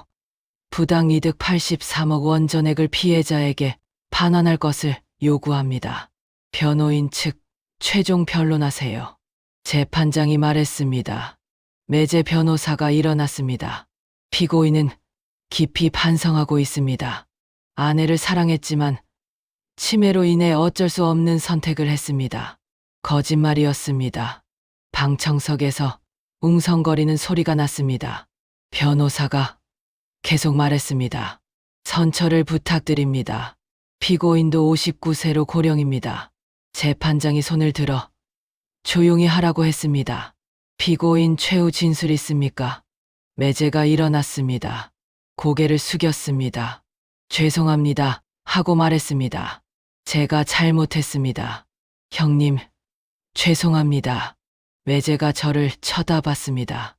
부당이득 83억 원 전액을 피해자에게 반환할 것을 요구합니다. 변호인 측 최종 변론하세요. 재판장이 말했습니다. 매제 변호사가 일어났습니다. 피고인은 깊이 반성하고 있습니다. 아내를 사랑했지만 치매로 인해 어쩔 수 없는 선택을 했습니다. 거짓말이었습니다. 방청석에서 웅성거리는 소리가 났습니다. 변호사가 계속 말했습니다. 선처를 부탁드립니다. 피고인도 59세로 고령입니다. 재판장이 손을 들어 조용히 하라고 했습니다. 피고인 최후 진술 있습니까? 매제가 일어났습니다. 고개를 숙였습니다. 죄송합니다 하고 말했습니다. 제가 잘못했습니다. 형님, 죄송합니다. 매제가 저를 쳐다봤습니다.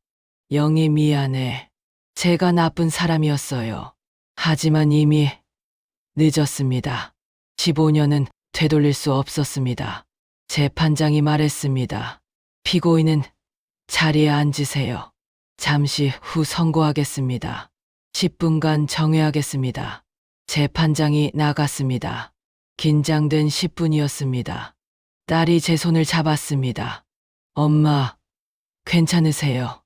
영희 미안해. 제가 나쁜 사람이었어요. 하지만 이미 늦었습니다. 15년은 되돌릴 수 없었습니다. 재판장이 말했습니다. 피고인은 자리에 앉으세요. 잠시 후 선고하겠습니다. 10분간 정회하겠습니다. 재판장이 나갔습니다. 긴장된 10분이었습니다. 딸이 제 손을 잡았습니다. 엄마, 괜찮으세요?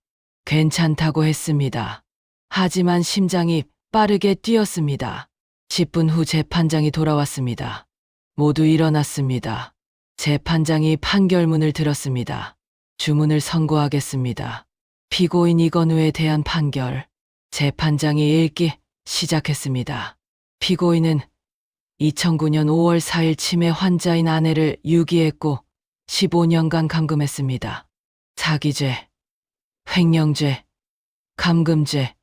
괜찮다고 했습니다. 하지만 심장이 빠르게 뛰었습니다. 10분 후 재판장이 돌아왔습니다. 모두 일어났습니다. 재판장이 판결문을 들었습니다. 주문을 선고하겠습니다. 피고인 이건우에 대한 판결. 재판장이 읽기 시작했습니다. 피고인은 2009년 5월 4일 치매 환자인 아내를 유기했고 15년간 감금했습니다. 사기죄, 횡령죄, 감금죄,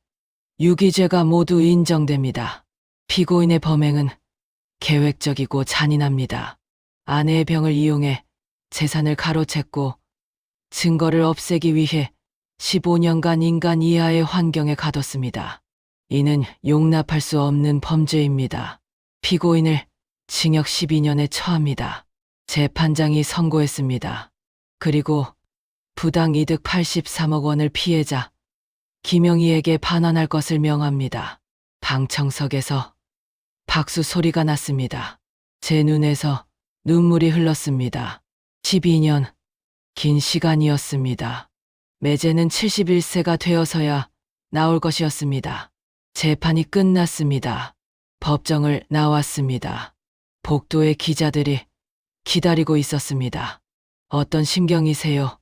유기죄가 모두 인정됩니다. 피고인의 범행은 계획적이고 잔인합니다. 아내의 병을 이용해 재산을 가로챘고 증거를 없애기 위해 15년간 인간 이하의 환경에 가뒀습니다. 이는 용납할 수 없는 범죄입니다. 피고인을 징역 12년에 처합니다. 재판장이 선고했습니다. 그리고 부당이득 83억 원을 피해자 김영희에게 반환할 것을 명합니다. 방청석에서 박수 소리가 났습니다. 제 눈에서 눈물이 흘렀습니다. 12년, 긴 시간이었습니다. 매제는 71세가 되어서야 나올 것이었습니다. 재판이 끝났습니다. 법정을 나왔습니다. 복도에 기자들이 기다리고 있었습니다. 어떤 심경이세요?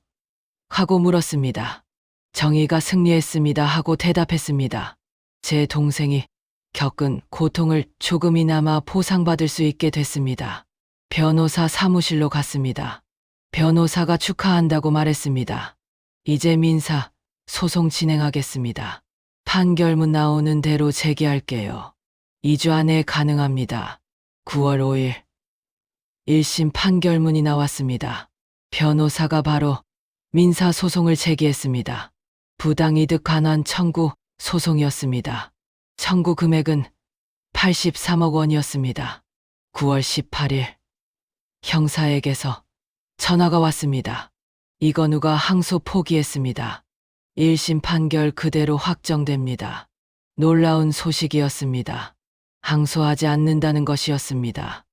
하고 물었습니다. 정의가 승리했습니다 하고 대답했습니다. 제 동생이 겪은 고통을 조금이나마 보상받을 수 있게 됐습니다. 변호사 사무실로 갔습니다. 변호사가 축하한다고 말했습니다. 이제 민사 소송 진행하겠습니다. 판결문 나오는 대로 제기할게요. 2주 안에 가능합니다. 9월 5일 1심 판결문이 나왔습니다. 변호사가 바로 민사 소송을 제기했습니다. 부당이득 반환 청구 소송이었습니다. 청구 금액은 83억 원이었습니다. 9월 18일 형사에게서 전화가 왔습니다. 이건우가 항소 포기했습니다. 1심 판결 그대로 확정됩니다. 놀라운 소식이었습니다. 항소하지 않는다는 것이었습니다.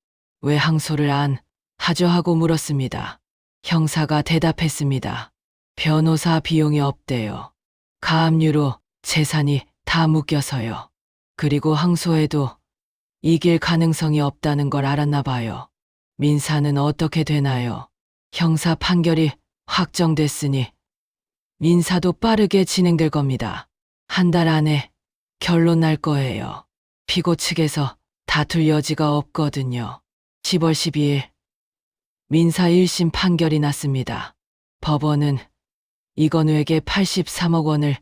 왜 항소를 안 하죠 하고 물었습니다. 형사가 대답했습니다. 변호사 비용이 없대요. 가압류로 재산이 다 묶여서요. 그리고 항소해도 이길 가능성이 없다는 걸 알았나 봐요. 민사는 어떻게 되나요? 형사 판결이 확정됐으니 민사도 빠르게 진행될 겁니다. 한 달 안에 결론 날 거예요. 피고 측에서 다툴 여지가 없거든요. 10월 12일 민사 1심 판결이 났습니다. 법원은 이건우에게 83억 원을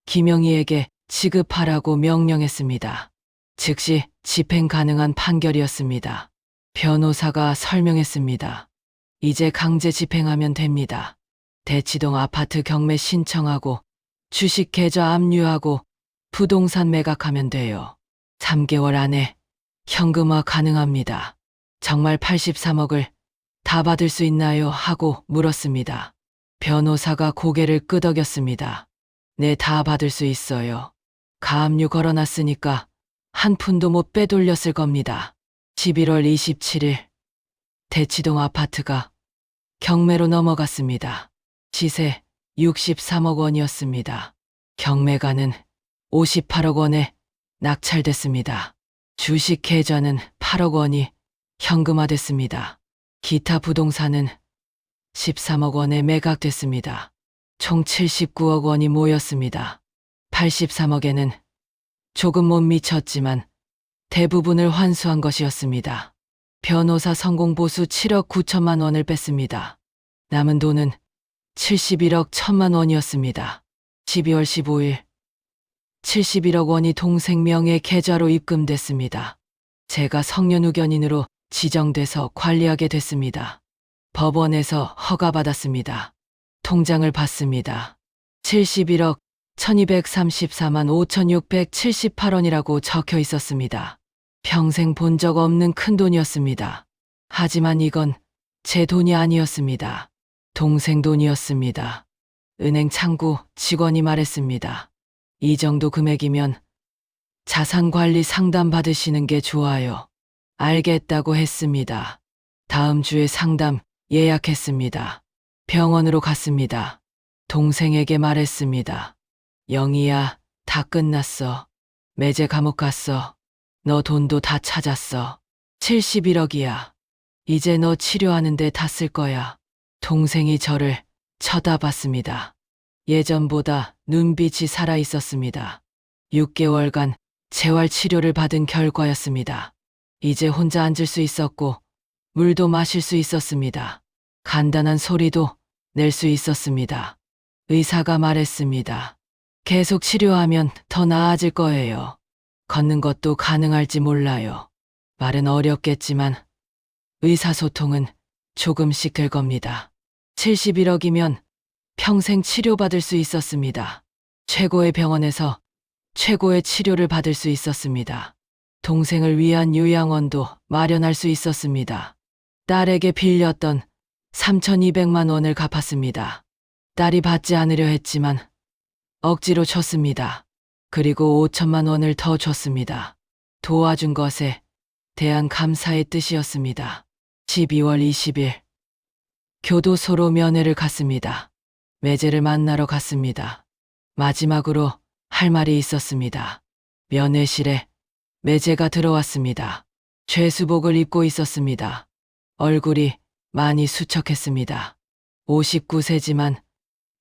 김영희에게 지급하라고 명령했습니다. 즉시 집행 가능한 판결이었습니다. 변호사가 설명했습니다. 이제 강제 집행하면 됩니다. 대치동 아파트 경매 신청하고 주식 계좌 압류하고 부동산 매각하면 돼요. 3개월 안에 현금화 가능합니다. 정말 83억을 다 받을 수 있나요? 하고 물었습니다. 변호사가 고개를 끄덕였습니다. 네, 다 받을 수 있어요. 가압류 걸어놨으니까 한 푼도 못 빼돌렸을 겁니다. 11월 27일 대치동 아파트가 경매로 넘어갔습니다. 시세 63억 원이었습니다. 경매가는 58억 원에 낙찰됐습니다. 주식 계좌는 8억 원이 현금화됐습니다. 기타 부동산은 13억 원에 매각됐습니다. 총 79억 원이 모였습니다. 83억에는 조금 못 미쳤지만 대부분을 환수한 것이었습니다. 변호사 성공보수 7억 9천만 원을 뺐습니다. 남은 돈은 71억 1천만 원이었습니다. 12월 15일 71억 원이 동생 명의 계좌로 입금됐습니다. 제가 성년후견인으로 지정돼서 관리하게 됐습니다. 법원에서 허가받았습니다. 통장을 받습니다. 71억 1234만 5678원이라고 적혀 있었습니다. 평생 본 적 없는 큰 돈이었습니다. 하지만 이건 제 돈이 아니었습니다. 동생 돈이었습니다. 은행 창구 직원이 말했습니다. 이 정도 금액이면 자산관리 상담 받으시는 게 좋아요. 알겠다고 했습니다. 다음 주에 상담 예약했습니다. 병원으로 갔습니다. 동생에게 말했습니다. 영희야, 다 끝났어. 매제 감옥 갔어. 너 돈도 다 찾았어. 71억이야. 이제 너 치료하는데 다 쓸 거야. 동생이 저를 쳐다봤습니다. 예전보다 눈빛이 살아 있었습니다. 6개월간 재활 치료를 받은 결과였습니다. 이제 혼자 앉을 수 있었고 물도 마실 수 있었습니다. 간단한 소리도 낼 수 있었습니다. 의사가 말했습니다. 계속 치료하면 더 나아질 거예요. 걷는 것도 가능할지 몰라요. 말은 어렵겠지만 의사소통은 조금씩 될 겁니다. 71억이면 평생 치료받을 수 있었습니다. 최고의 병원에서 최고의 치료를 받을 수 있었습니다. 동생을 위한 요양원도 마련할 수 있었습니다. 딸에게 빌렸던 3,200만 원을 갚았습니다. 딸이 받지 않으려 했지만 억지로 줬습니다. 그리고 5천만 원을 더 줬습니다. 도와준 것에 대한 감사의 뜻이었습니다. 12월 20일 교도소로 면회를 갔습니다. 매제를 만나러 갔습니다. 마지막으로 할 말이 있었습니다. 면회실에 매제가 들어왔습니다. 죄수복을 입고 있었습니다. 얼굴이 많이 수척했습니다. 59세지만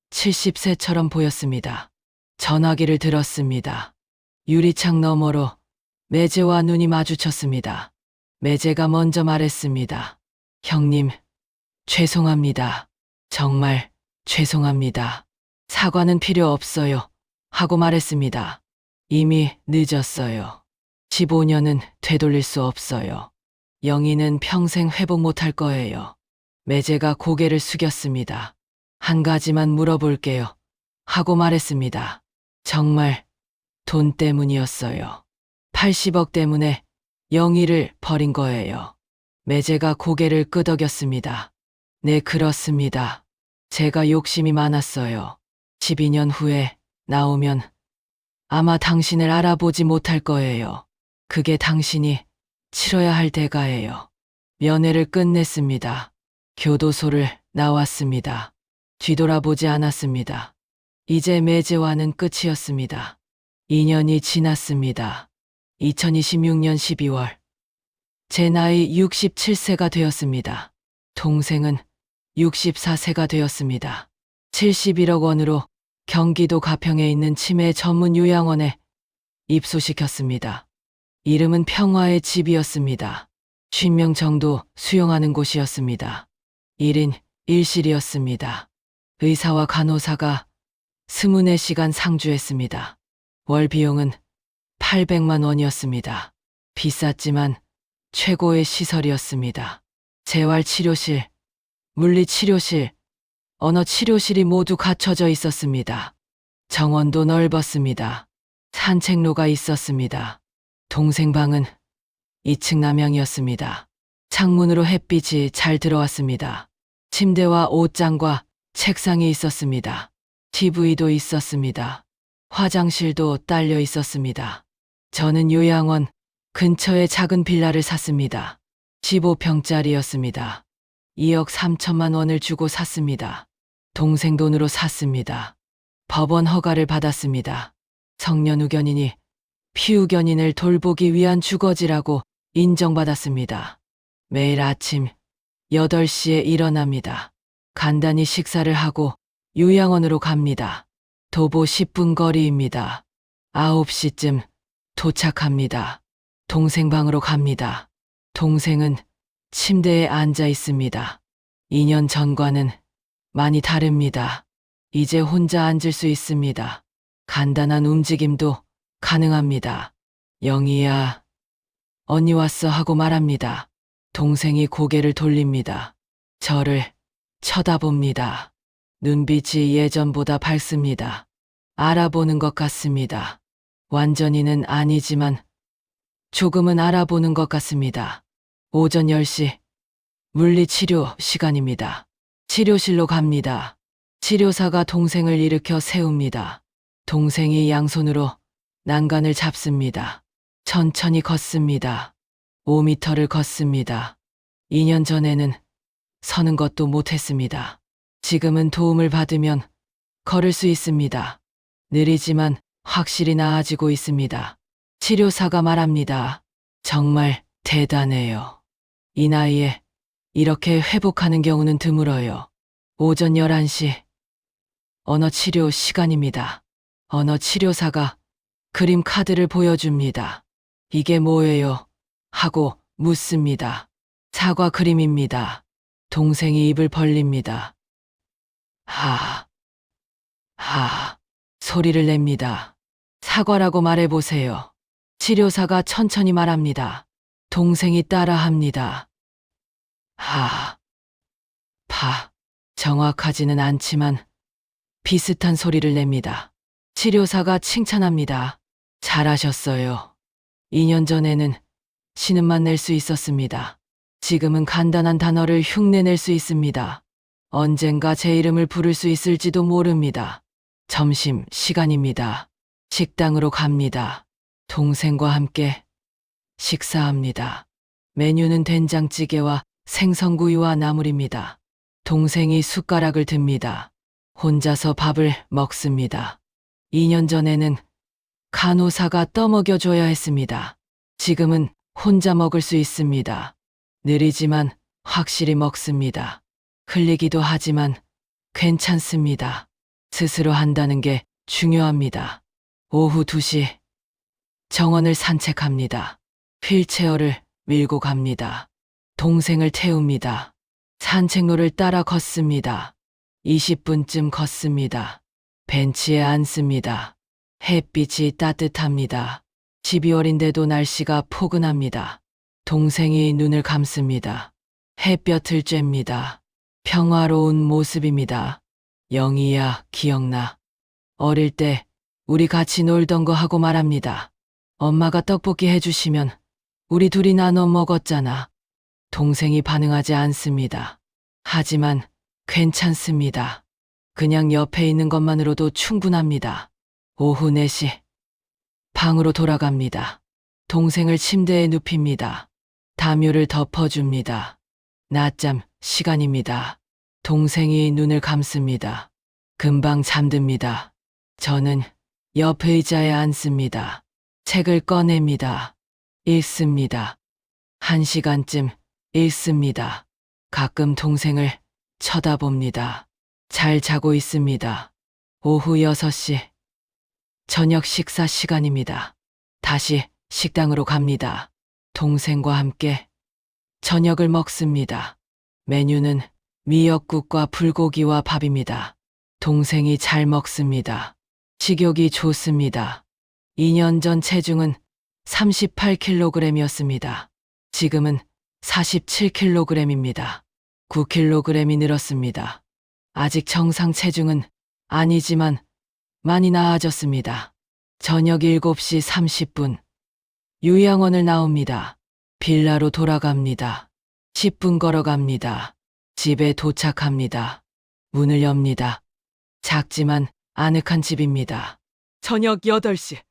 70세처럼 보였습니다. 전화기를 들었습니다. 유리창 너머로 매제와 눈이 마주쳤습니다. 매제가 먼저 말했습니다. 형님, 죄송합니다. 정말 죄송합니다. 사과는 필요 없어요. 하고 말했습니다. 이미 늦었어요. 15년은 되돌릴 수 없어요. 영희는 평생 회복 못할 거예요. 매제가 고개를 숙였습니다. 한 가지만 물어볼게요. 하고 말했습니다. 정말 돈 때문이었어요. 80억 때문에 영희를 버린 거예요. 매제가 고개를 끄덕였습니다. 네, 그렇습니다. 제가 욕심이 많았어요. 12년 후에 나오면 아마 당신을 알아보지 못할 거예요. 그게 당신이 치러야 할 대가예요. 면회를 끝냈습니다. 교도소를 나왔습니다. 뒤돌아보지 않았습니다. 이제 매제와는 끝이었습니다. 2년이 지났습니다. 2026년 12월. 제 나이 67세가 되었습니다. 동생은 64세가 되었습니다. 71억 원으로 경기도 가평에 있는 치매 전문 요양원에 입소시켰습니다. 이름은 평화의 집이었습니다. 50명 정도 수용하는 곳이었습니다. 1인 1실이었습니다. 의사와 간호사가 24시간 상주했습니다. 월 비용은 800만 원이었습니다. 비쌌지만 최고의 시설이었습니다. 재활치료실, 물리치료실, 언어치료실이 모두 갖춰져 있었습니다. 정원도 넓었습니다. 산책로가 있었습니다. 동생 방은 2층 남향이었습니다. 창문으로 햇빛이 잘 들어왔습니다. 침대와 옷장과 책상이 있었습니다. TV도 있었습니다. 화장실도 딸려 있었습니다. 저는 요양원 근처에 작은 빌라를 샀습니다. 15평짜리였습니다. 2억 3천만 원을 주고 샀습니다. 동생 돈으로 샀습니다. 법원 허가를 받았습니다. 성년후견이니 피후견인을 돌보기 위한 주거지라고 인정받았습니다. 매일 아침 8시에 일어납니다. 간단히 식사를 하고 요양원으로 갑니다. 도보 10분 거리입니다. 9시쯤 도착합니다. 동생 방으로 갑니다. 동생은 침대에 앉아 있습니다. 2년 전과는 많이 다릅니다. 이제 혼자 앉을 수 있습니다. 간단한 움직임도 가능합니다. 영희야, 언니 왔어 하고 말합니다. 동생이 고개를 돌립니다. 저를 쳐다봅니다. 눈빛이 예전보다 밝습니다. 알아보는 것 같습니다. 완전히는 아니지만 조금은 알아보는 것 같습니다. 오전 10시 물리치료 시간입니다. 치료실로 갑니다. 치료사가 동생을 일으켜 세웁니다. 동생이 양손으로 난간을 잡습니다. 천천히 걷습니다. 5미터를 걷습니다. 2년 전에는 서는 것도 못했습니다. 지금은 도움을 받으면 걸을 수 있습니다. 느리지만 확실히 나아지고 있습니다. 치료사가 말합니다. 정말 대단해요. 이 나이에 이렇게 회복하는 경우는 드물어요. 오전 11시 언어치료 시간입니다. 언어치료사가 그림 카드를 보여줍니다. 이게 뭐예요? 하고 묻습니다. 사과 그림입니다. 동생이 입을 벌립니다. 하, 소리를 냅니다. 사과라고 말해보세요. 치료사가 천천히 말합니다. 동생이 따라합니다. 정확하지는 않지만 비슷한 소리를 냅니다. 치료사가 칭찬합니다. 잘하셨어요. 2년 전에는 신음만 낼 수 있었습니다. 지금은 간단한 단어를 흉내낼 수 있습니다. 언젠가 제 이름을 부를 수 있을지도 모릅니다. 점심 시간입니다. 식당으로 갑니다. 동생과 함께 식사합니다. 메뉴는 된장찌개와 생선구이와 나물입니다. 동생이 숟가락을 듭니다. 혼자서 밥을 먹습니다. 2년 전에는 간호사가 떠먹여줘야 했습니다. 지금은 혼자 먹을 수 있습니다. 느리지만 확실히 먹습니다. 흘리기도 하지만 괜찮습니다. 스스로 한다는 게 중요합니다. 오후 2시 정원을 산책합니다. 휠체어를 밀고 갑니다. 동생을 태웁니다. 산책로를 따라 걷습니다. 20분쯤 걷습니다. 벤치에 앉습니다. 햇빛이 따뜻합니다. 12월인데도 날씨가 포근합니다. 동생이 눈을 감습니다. 햇볕을 쬐입니다. 평화로운 모습입니다. 영희야, 기억나. 어릴 때 우리 같이 놀던 거 하고 말합니다. 엄마가 떡볶이 해주시면 우리 둘이 나눠 먹었잖아. 동생이 반응하지 않습니다. 하지만 괜찮습니다. 그냥 옆에 있는 것만으로도 충분합니다. 오후 4시. 방으로 돌아갑니다. 동생을 침대에 눕힙니다. 담요를 덮어줍니다. 낮잠 시간입니다. 동생이 눈을 감습니다. 금방 잠듭니다. 저는 옆 의자에 앉습니다. 책을 꺼냅니다. 읽습니다. 1시간쯤 읽습니다. 가끔 동생을 쳐다봅니다. 잘 자고 있습니다. 오후 6시. 저녁 식사 시간입니다. 다시 식당으로 갑니다. 동생과 함께 저녁을 먹습니다. 메뉴는 미역국과 불고기와 밥입니다. 동생이 잘 먹습니다. 식욕이 좋습니다. 2년 전 체중은 38kg이었습니다. 지금은 47kg입니다. 9kg이 늘었습니다. 아직 정상 체중은 아니지만 많이 나아졌습니다. 저녁 7시 30분. 요양원을 나옵니다. 빌라로 돌아갑니다. 10분 걸어갑니다. 집에 도착합니다. 문을 엽니다. 작지만 아늑한 집입니다. 저녁 8시.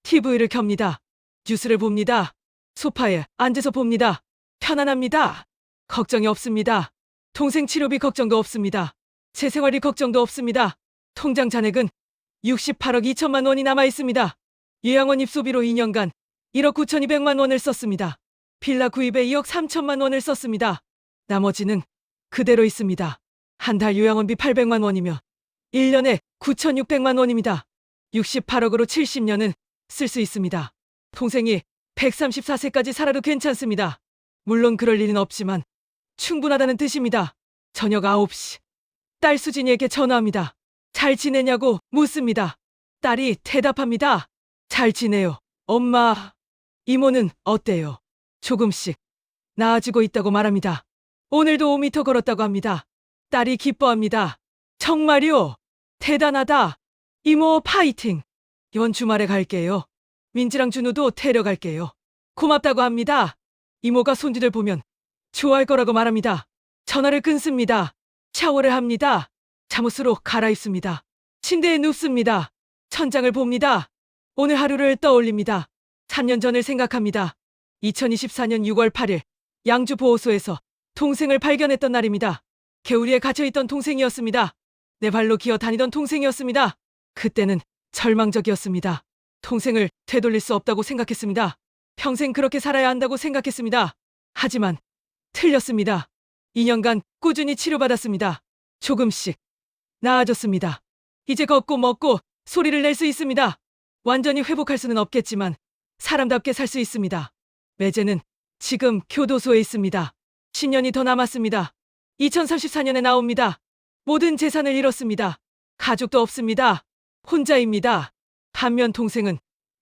TV를 켭니다. 뉴스를 봅니다. 소파에 앉아서 봅니다. 편안합니다. 걱정이 없습니다. 동생 치료비 걱정도 없습니다. 제 생활비 걱정도 없습니다. 통장 잔액은 68억 2천만 원이 남아 있습니다. 요양원 입소비로 2년간 1억 9,200만 원을 썼습니다. 빌라 구입에 2억 3천만 원을 썼습니다. 나머지는 그대로 있습니다. 한 달 요양원비 800만 원이며 1년에 9,600만 원입니다. 68억으로 70년은 쓸 수 있습니다. 동생이 134세까지 살아도 괜찮습니다. 물론 그럴 일은 없지만 충분하다는 뜻입니다. 저녁 9시. 딸 수진이에게 전화합니다. 잘 지내냐고 묻습니다. 딸이 대답합니다. 잘 지내요. 엄마, 이모는 어때요? 조금씩 나아지고 있다고 말합니다. 오늘도 5m 걸었다고 합니다. 딸이 기뻐합니다. 정말요? 대단하다. 이모 파이팅. 이번 주말에 갈게요. 민지랑 준우도 데려갈게요. 고맙다고 합니다. 이모가 손주들 보면 좋아할 거라고 말합니다. 전화를 끊습니다. 샤워를 합니다. 잠옷으로 갈아입습니다. 침대에 눕습니다. 천장을 봅니다. 오늘 하루를 떠올립니다. 3년 전을 생각합니다. 2024년 6월 8일 양주 보호소에서 동생을 발견했던 날입니다. 개우리에 갇혀있던 동생이었습니다. 내 발로 기어 다니던 동생이었습니다. 그때는 절망적이었습니다. 동생을 되돌릴 수 없다고 생각했습니다. 평생 그렇게 살아야 한다고 생각했습니다. 하지만 틀렸습니다. 2년간 꾸준히 치료받았습니다. 조금씩 나아졌습니다. 이제 걷고 먹고 소리를 낼 수 있습니다. 완전히 회복할 수는 없겠지만 사람답게 살 수 있습니다. 매제는 지금 교도소에 있습니다. 10년이 더 남았습니다. 2034년에 나옵니다. 모든 재산을 잃었습니다. 가족도 없습니다. 혼자입니다. 반면 동생은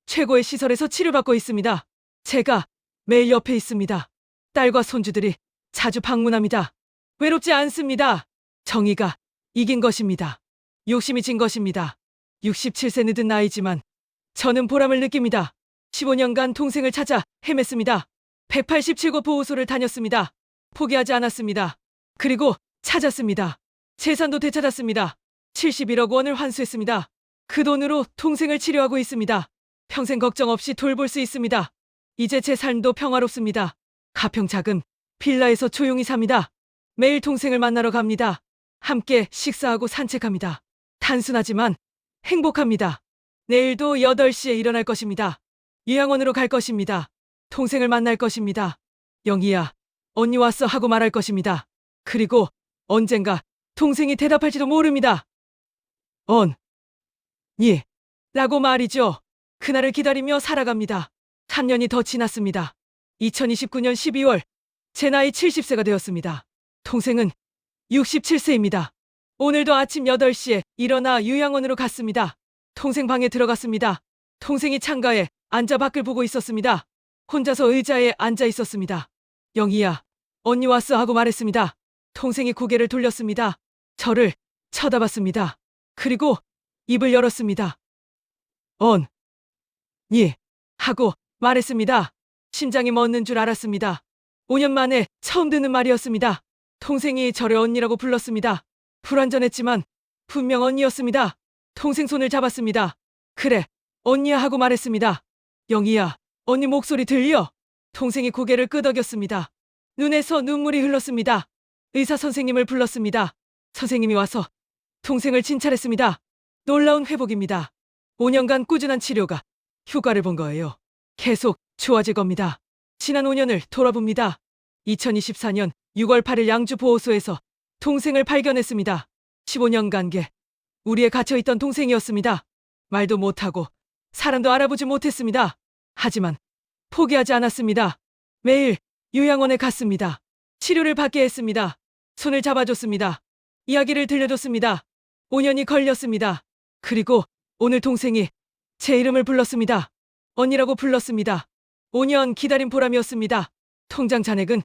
최고의 시설에서 치료받고 있습니다. 제가 매일 옆에 있습니다. 딸과 손주들이 자주 방문합니다. 외롭지 않습니다. 정의가 이긴 것입니다. 욕심이 진 것입니다. 67세 늦은 나이지만 저는 보람을 느낍니다. 15년간 동생을 찾아 헤맸습니다. 187곳 보호소를 다녔습니다. 포기하지 않았습니다. 그리고 찾았습니다. 재산도 되찾았습니다. 71억 원을 환수했습니다. 그 돈으로 동생을 치료하고 있습니다. 평생 걱정 없이 돌볼 수 있습니다. 이제 제 삶도 평화롭습니다. 가평 작은 빌라에서 조용히 삽니다. 매일 동생을 만나러 갑니다. 함께 식사하고 산책합니다. 단순하지만 행복합니다. 내일도 8시에 일어날 것입니다. 요양원으로 갈 것입니다. 동생을 만날 것입니다. 영희야, 언니 왔어 하고 말할 것입니다. 그리고 언젠가 동생이 대답할지도 모릅니다. 예. 라고 말이죠. 그날을 기다리며 살아갑니다. 3년이 더 지났습니다. 2029년 12월 제 나이 70세가 되었습니다. 동생은 67세입니다. 오늘도 아침 8시에 일어나 요양원으로 갔습니다. 동생 방에 들어갔습니다. 동생이 창가에 앉아 밖을 보고 있었습니다. 혼자서 의자에 앉아 있었습니다. 영희야, 언니 왔어 하고 말했습니다. 동생이 고개를 돌렸습니다. 저를 쳐다봤습니다. 그리고 입을 열었습니다. 예. 하고 말했습니다. 심장이 멎는 줄 알았습니다. 5년 만에 처음 듣는 말이었습니다. 동생이 저를 언니라고 불렀습니다. 불완전했지만 분명 언니였습니다. 동생 손을 잡았습니다. 그래, 언니야 하고 말했습니다. 영희야, 언니 목소리 들려? 동생이 고개를 끄덕였습니다. 눈에서 눈물이 흘렀습니다. 의사 선생님을 불렀습니다. 선생님이 와서 동생을 진찰했습니다. 놀라운 회복입니다. 5년간 꾸준한 치료가 효과를 본 거예요. 계속 좋아질 겁니다. 지난 5년을 돌아봅니다. 2024년 6월 8일 양주 보호소에서 동생을 발견했습니다. 15년 관계 우리에 갇혀있던 동생이었습니다. 말도 못하고 사람도 알아보지 못했습니다. 하지만 포기하지 않았습니다. 매일 요양원에 갔습니다. 치료를 받게 했습니다. 손을 잡아줬습니다. 이야기를 들려줬습니다. 5년이 걸렸습니다. 그리고 오늘 동생이 제 이름을 불렀습니다. 언니라고 불렀습니다. 5년 기다린 보람이었습니다. 통장 잔액은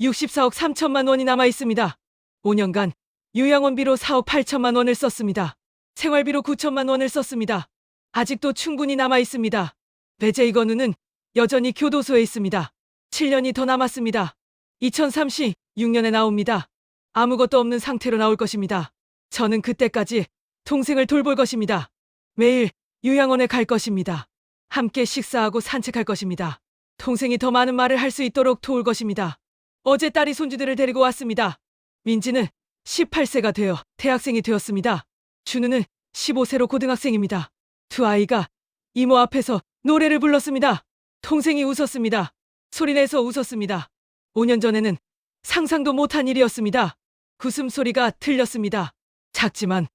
64억 3천만 원이 남아 있습니다. 5년간 요양원비로 4억 8천만 원을 썼습니다. 생활비로 9천만 원을 썼습니다. 아직도 충분히 남아 있습니다. 배제 이건우는 여전히 교도소에 있습니다. 7년이 더 남았습니다. 2036년에 나옵니다. 아무것도 없는 상태로 나올 것입니다. 저는 그때까지 동생을 돌볼 것입니다. 매일 요양원에 갈 것입니다. 함께 식사하고 산책할 것입니다. 동생이 더 많은 말을 할 수 있도록 도울 것입니다. 어제 딸이 손주들을 데리고 왔습니다. 민지는 18세가 되어 대학생이 되었습니다. 준우는 15세로 고등학생입니다. 두 아이가 이모 앞에서 노래를 불렀습니다. 동생이 웃었습니다. 소리내서 웃었습니다. 5년 전에는 상상도 못한 일이었습니다. 웃음소리가 들렸습니다. 작지만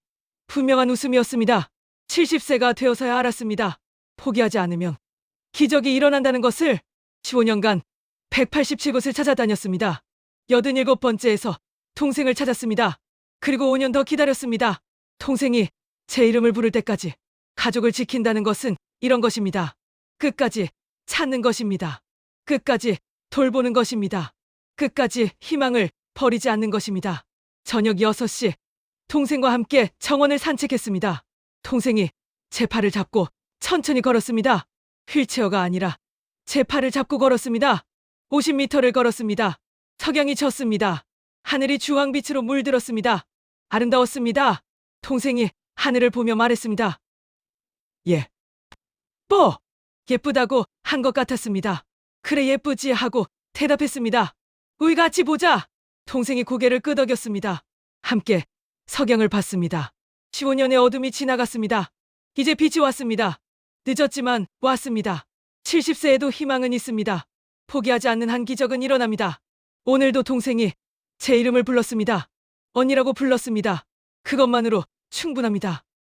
분명한 웃음이었습니다. 70세가 되어서야 알았습니다. 포기하지 않으면 기적이 일어난다는 것을. 15년간 187곳을 찾아다녔습니다. 87번째에서 동생을 찾았습니다. 그리고 5년 더 기다렸습니다. 동생이 제 이름을 부를 때까지. 가족을 지킨다는 것은 이런 것입니다. 끝까지 찾는 것입니다. 끝까지 돌보는 것입니다. 끝까지 희망을 버리지 않는 것입니다. 저녁 6시 동생과 함께 정원을 산책했습니다. 동생이 제 팔을 잡고 천천히 걸었습니다. 휠체어가 아니라 제 팔을 잡고 걸었습니다. 50m를 걸었습니다. 석양이 졌습니다. 하늘이 주황빛으로 물들었습니다. 아름다웠습니다. 동생이 하늘을 보며 말했습니다. 예쁘다고 한 것 같았습니다. 그래 예쁘지 하고 대답했습니다. 우리 같이 보자. 동생이 고개를 끄덕였습니다. 함께 석양을 봤습니다. 15년의 어둠이 지나갔습니다. 이제 빛이 왔습니다. 늦었지만 왔습니다. 70세에도 희망은 있습니다. 포기하지 않는 한 기적은 일어납니다. 오늘도 동생이 제 이름을 불렀습니다. 언니라고 불렀습니다. 그것만으로 충분합니다.